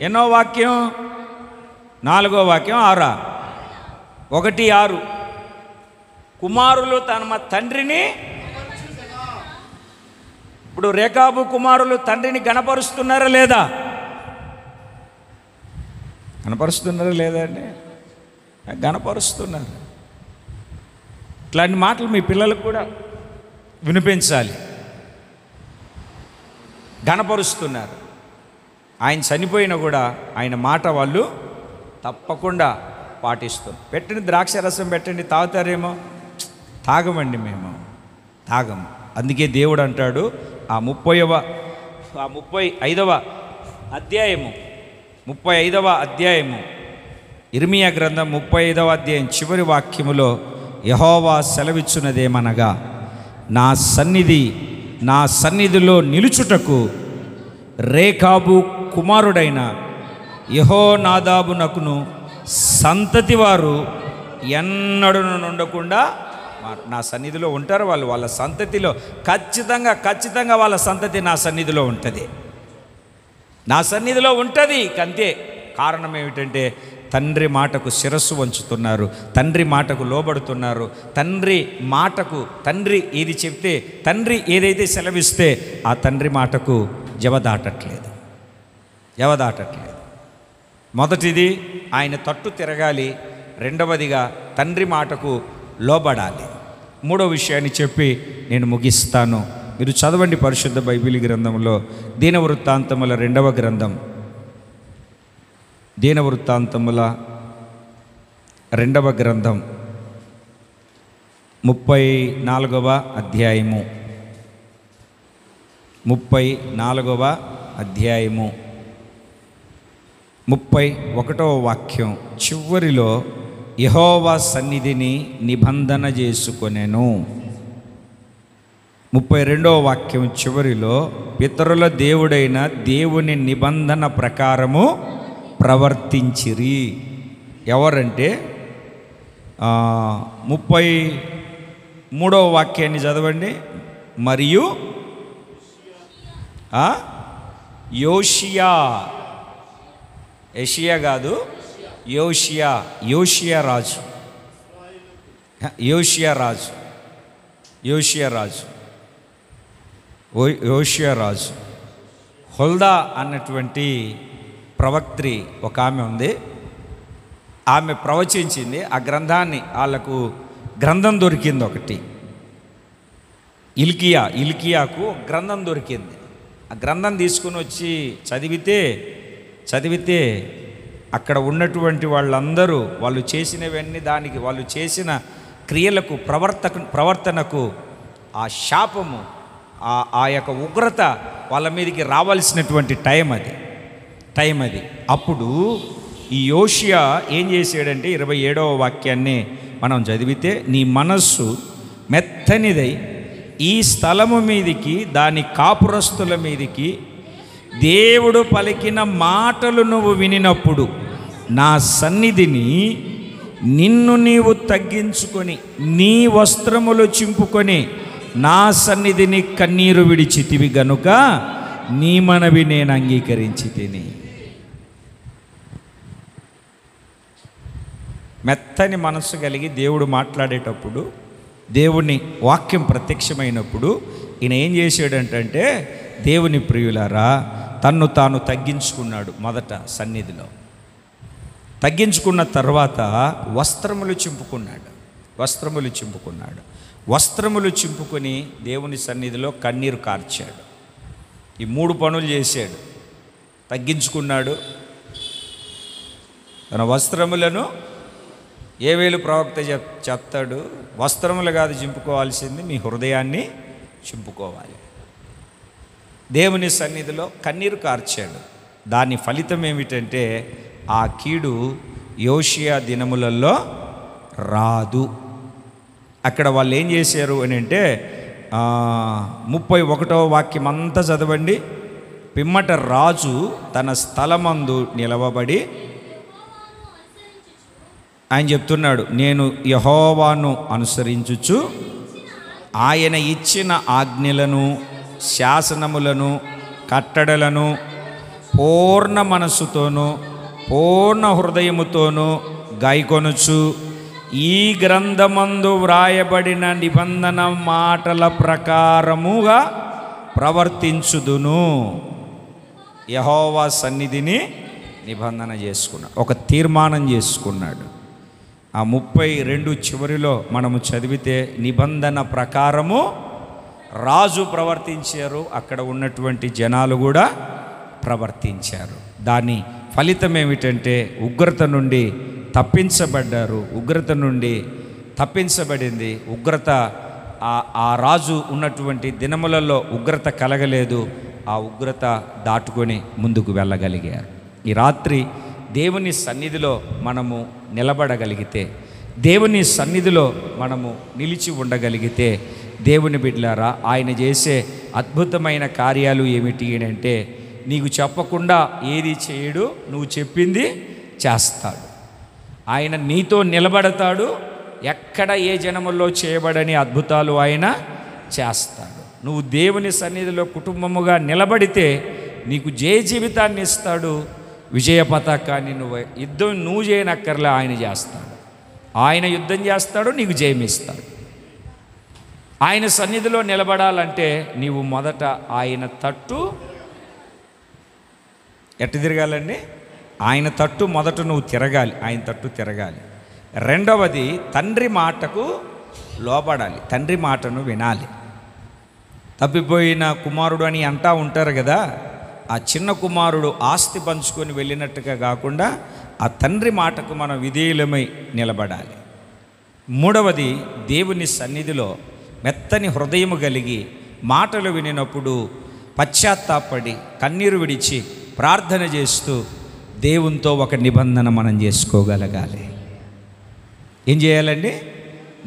ఎన్నో వాక్యం, 4వ వాక్యం 6, 1:6. కుమారులు తమ తండ్రిని, ఇప్పుడు రేకాబు కుమారులు తండ్రిని గణపరుస్తున్నారా లేదా? గణపరుస్తున్నారా లేదా అండి? గణపరుస్తున్నారు. ఇట్లాంటి మాటలు మీ పిల్లలకు కూడా వినిపించాలి. గణపరుస్తున్నారు. ఆయన చనిపోయినా కూడా ఆయన మాట వాళ్ళు తప్పకుండా పాటిస్తారు. పెట్టండి, ద్రాక్ష రసం పెట్టండి, తాగుతారేమో. తాగమండి, మేము తాగము. అందుకే దేవుడు అంటాడు ఆ 35వ అధ్యాయము ఇర్మియా గ్రంథం 35వ అధ్యాయం చివరి వాక్యములో యెహోవా సెలవిచ్చున్నదేమనగా, నా సన్నిధిలో నిలుచుటకు రేకాబు కుమారుడైన యెహోనాదాబునకును సంతతి వారు ఎన్నడూ ఉండకుండా నా సన్నిధిలో ఉంటారు. వాళ్ళ సంతతిలో ఖచ్చితంగా వాళ్ళ సంతతి నా సన్నిధిలో ఉంటుంది. అంతే. కారణం ఏమిటంటే తండ్రి మాటకు శిరస్సు వంచుతున్నారు, తండ్రి మాటకు లోబడుతున్నారు, తండ్రి ఏది చెప్తే, తండ్రి ఏదైతే సెలవిస్తే ఆ తండ్రి మాటకు జవదాటట్లేదు. మొదటిది ఆయన తట్టు తిరగాలి, రెండవదిగా తండ్రి మాటకు లోబడాలి. మూడో విషయాన్ని చెప్పి నేను ముగిస్తాను. మీరు చదవండి పరిశుద్ధ బైబిల్ గ్రంథంలో దీనవృత్తాంతముల 2వ గ్రంథం, దీనవృత్తాంతముల 2వ గ్రంథం 34వ అధ్యాయము 31వ వాక్యం చివరిలో యెహోవా సన్నిధిని నిబంధన చేసుకొనెను. 32వ వాక్యం చివరిలో పితరుల దేవుడైన దేవుని నిబంధన ప్రకారము ప్రవర్తించిరి. ఎవరంటే 33వ వాక్యాన్ని చదవండి. మరియు యోషియా కాదు, యోషియా రాజు హుల్దా అన్నటువంటి ప్రవక్త్రి ఒక ఆమె ఉంది. ఆమె ప్రవచించింది. ఆ గ్రంథాన్ని, వాళ్ళకు గ్రంథం దొరికింది ఒకటి. ఇల్కియాకు గ్రంథం దొరికింది. ఆ గ్రంథం తీసుకుని వచ్చి చదివితే అక్కడ ఉన్నటువంటి వాళ్ళందరూ వాళ్ళు చేసినవన్నీ, దానికి వాళ్ళు చేసిన క్రియలకు ప్రవర్తనకు ఆ శాపము, ఆ యొక్క ఉగ్రత వాళ్ళ మీదకి రావాల్సినటువంటి టైం అది. అప్పుడు ఈ యోషియా ఏం చేశాడంటే 27వ వాక్యాన్ని మనం చదివితే, నీ మనస్సు మెత్తనిదై ఈ స్థలము మీదికి దాని కాపురస్తుల మీదికి దేవుడు పలికిన మాటలు నువ్వు వినినప్పుడు నా సన్నిధిని నిన్ను నీవు తగ్గించుకొని నీ వస్త్రములు చింపుకొని నా సన్నిధిని కన్నీరు విడిచితివి గనుక నీ మనవి నేను అంగీకరించి తిని. మెత్తని మనస్సు కలిగి దేవుడు మాట్లాడేటప్పుడు, దేవుని వాక్యం ప్రత్యక్షమైనప్పుడు ఈయన ఏం చేశాడంటే, దేవుని ప్రియులారా, తన్ను తాను తగ్గించుకున్నాడు. మొదట సన్నిధిలో తగ్గించుకున్న తర్వాత వస్త్రములు చింపుకున్నాడు. వస్త్రములు చింపుకొని దేవుని సన్నిధిలో కన్నీరు కార్చాడు. ఈ 3 పనులు చేశాడు. తగ్గించుకున్నాడు, తన వస్త్రములను, యోవేలు ప్రవక్త చెప్తాడు, వస్త్రములు కాదు చింపుకోవాల్సింది, మీ హృదయాన్ని చింపుకోవాలి. దేవుని సన్నిధిలో కన్నీరు కార్చాడు. దాని ఫలితం ఏమిటంటే, ఆ కీడు యోషియా దినములలో రాదు. అక్కడ వాళ్ళు ఏం చేశారు అని అంటే, 31వ వాక్యం అంతా చదవండి. పిమ్మట రాజు తన స్థలమందు నిలవబడి ఆయన చెప్తున్నాడు, నేను యెహోవాను అనుసరించుచు ఆయన ఇచ్చిన ఆజ్ఞలను, శాసనములను, కట్టడలను పూర్ణ మనస్సుతోనూ పూర్ణ హృదయముతోనూ గాయకొనుచు ఈ గ్రంథమందు వ్రాయబడిన నిబంధన మాటల ప్రకారముగా ప్రవర్తించుదును. యెహోవా సన్నిధిని నిబంధన చేసుకున్నాడు, ఒక తీర్మానం చేసుకున్నాడు. ఆ 32 చివరిలో మనము చదివితే, నిబంధన ప్రకారము రాజు ప్రవర్తించారు, అక్కడ ఉన్నటువంటి జనాలు కూడా ప్రవర్తించారు. దాని ఫలితం ఏమిటంటే, ఉగ్రత నుండి తప్పించబడ్డారు. ఉగ్రత నుండి తప్పించబడింది. ఉగ్రత ఆ రాజు ఉన్నటువంటి దినములలో ఉగ్రత కలగలేదు. ఆ ఉగ్రత దాటుకొని ముందుకు వెళ్ళగలిగారు. ఈ రాత్రి దేవుని సన్నిధిలో మనము నిలబడగలిగితే, దేవుని సన్నిధిలో మనము నిలిచి ఉండగలిగితే, దేవుని బిడ్డలారా, ఆయన చేసే అద్భుతమైన కార్యాలు ఏమిటి అంటే, నీకు చెప్పకుండా ఏది చేయడు, నువ్వు చెప్పింది చేస్తాడు. ఆయన నీతో నిలబడతాడు. ఎక్కడ ఏ జనముల్లో చేయబడని అద్భుతాలు ఆయన చేస్తాడు. నువ్వు దేవుని సన్నిధిలో కుటుంబముగా నిలబడితే నీకు జయ జీవితాన్ని ఇస్తాడు. విజయ పతాకాన్ని నువ్వు చేయనక్కర్లే, ఆయన చేస్తాడు. ఆయన యుద్ధం చేస్తాడు, నీకు జయమిస్తాడు. ఆయన సన్నిధిలో నిలబడాలంటే నీవు మొదట ఆయన తట్టు తిరగాలండి. ఆయన తట్టు మొదట నువ్వు తిరగాలి, ఆయన తట్టు తిరగాలి. రెండవది, తండ్రి మాటకు లోబడాలి, తండ్రి మాటను వినాలి. తప్పిపోయిన కుమారుడు అని అంటా ఉంటారు కదా, ఆ చిన్న కుమారుడు ఆస్తి పంచుకొని వెళ్ళినట్టుగా కాకుండా ఆ తండ్రి మాటకు మనం విధేయులమై నిలబడాలి. మూడవది, దేవుని సన్నిధిలో మెత్తని హృదయము కలిగి మాటలు వినినప్పుడు పశ్చాత్తాపడి కన్నీరు విడిచి ప్రార్థన చేస్తూ దేవునితో ఒక నిబంధన మనం చేసుకోగలగాలి. ఏం చేయాలండి?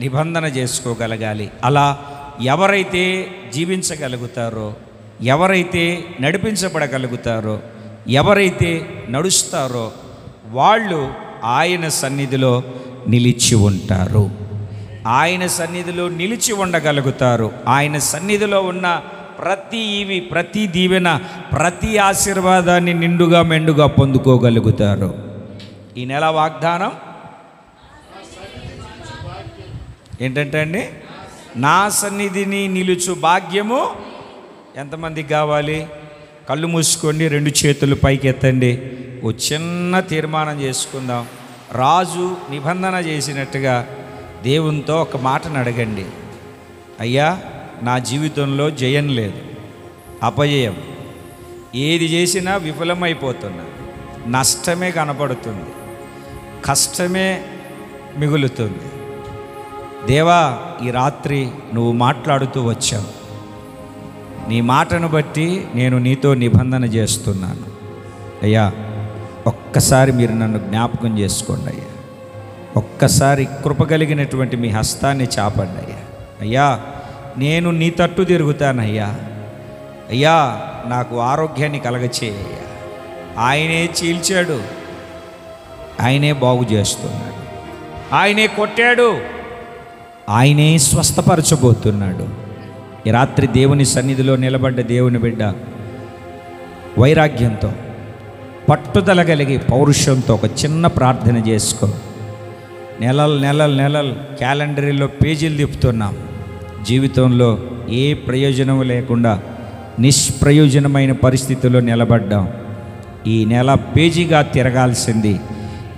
నిబంధన చేసుకోగలగాలి. అలా ఎవరైతే జీవించగలుగుతారో, ఎవరైతే నడిపించబడగలుగుతారో, ఎవరైతే నడుస్తారో వాళ్ళు ఆయన సన్నిధిలో నిలిచి ఉంటారు. ఆయన సన్నిధిలో నిలిచి ఉండగలుగుతారు. ఆయన సన్నిధిలో ఉన్న ప్రతి దీవెన, ప్రతి ఆశీర్వాదాన్ని నిండుగా మెండుగా పొందుకోగలుగుతారు. ఈ నెల వాగ్దానం ఏంటంటే అండి, నా సన్నిధిని నిలుచు భాగ్యము ఎంతమందికి కావాలి? కళ్ళు మూసుకోండి, 2 చేతులు పైకి ఎత్తండి. ఓ చిన్న తీర్మానం చేసుకుందాం. రాజు నిబంధన చేసినట్టుగా దేవునితో ఒక మాటను అడగండి. అయ్యా, నా జీవితంలో జయం లేదు, అపజయం, ఏది చేసినా విఫలమైపోతున్నా, నష్టమే కనపడుతుంది, కష్టమే మిగులుతుంది. దేవా, ఈ రాత్రి నువ్వు మాట్లాడుతూ వచ్చావు. నీ మాటను బట్టి నేను నీతో నిబంధన చేస్తున్నాను. అయ్యా, ఒక్కసారి మీరు నన్ను జ్ఞాపకం చేసుకోండి అయ్యా. ఒక్కసారి కృప కలిగినటువంటి మీ హస్తాన్ని చాపండి అయ్యా. అయ్యా నేను నీ తట్టు తిరుగుతానయ్యా. అయ్యా నాకు ఆరోగ్యాన్ని కలగచేయ్యా. ఆయనే చీల్చాడు, ఆయనే బాగు చేస్తున్నాడు, ఆయనే కొట్టాడు, ఆయనే స్వస్థపరచబోతున్నాడు. ఈ రాత్రి దేవుని సన్నిధిలో నిలబడ్డ దేవుని బిడ్డ వైరాగ్యంతో, పట్టుదల కలిగి, పౌరుషంతో ఒక చిన్న ప్రార్థన చేసుకో. నెలలు క్యాలెండరీలో పేజీలు తిప్పుతున్నాం. జీవితంలో ఏ ప్రయోజనం లేకుండా నిష్ప్రయోజనమైన పరిస్థితుల్లో నిలబడ్డాం. ఈ నెల పేజీగా తిరగాల్సింది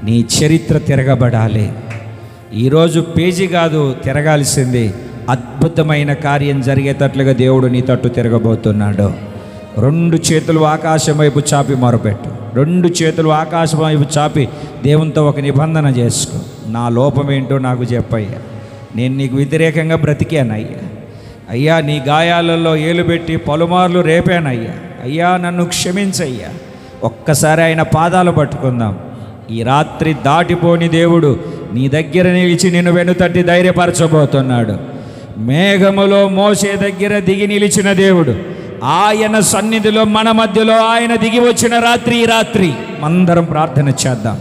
నీ చరిత్ర తిరగబడాలి. ఈరోజు పేజీ కాదు తిరగాల్సింది, అద్భుతమైన కార్యం జరిగేటట్లుగా దేవుడు నీ తట్టు తిరగబోతున్నాడు. 2 చేతులు ఆకాశం వైపు చాపి మొరపెట్టు. 2 చేతులు ఆకాశం వైపు చాపి దేవునితో ఒక నిబంధన చేసుకో. నా లోపం ఏంటో నాకు చెప్పయ్యా. నేను నీకు వ్యతిరేకంగా బ్రతికానయ్యా. అయ్యా నీ గాయాలలో ఏలు పెట్టి పలుమార్లు రేపానయ్యా. అయ్యా నన్ను క్షమించయ్యా. ఒక్కసారి ఆయన పాదాలు పట్టుకుందాం. ఈ రాత్రి దాటిపోని దేవుడు నీ దగ్గర నిలిచి నిన్ను వెనుతట్టి ధైర్యపరచబోతున్నాడు. మేఘములో మోసే దగ్గర దిగి నిలిచిన దేవుడు, ఆయన సన్నిధిలో మన మధ్యలో ఆయన దిగి వచ్చిన రాత్రి ఈ రాత్రి అందరం ప్రార్థన చేద్దాం.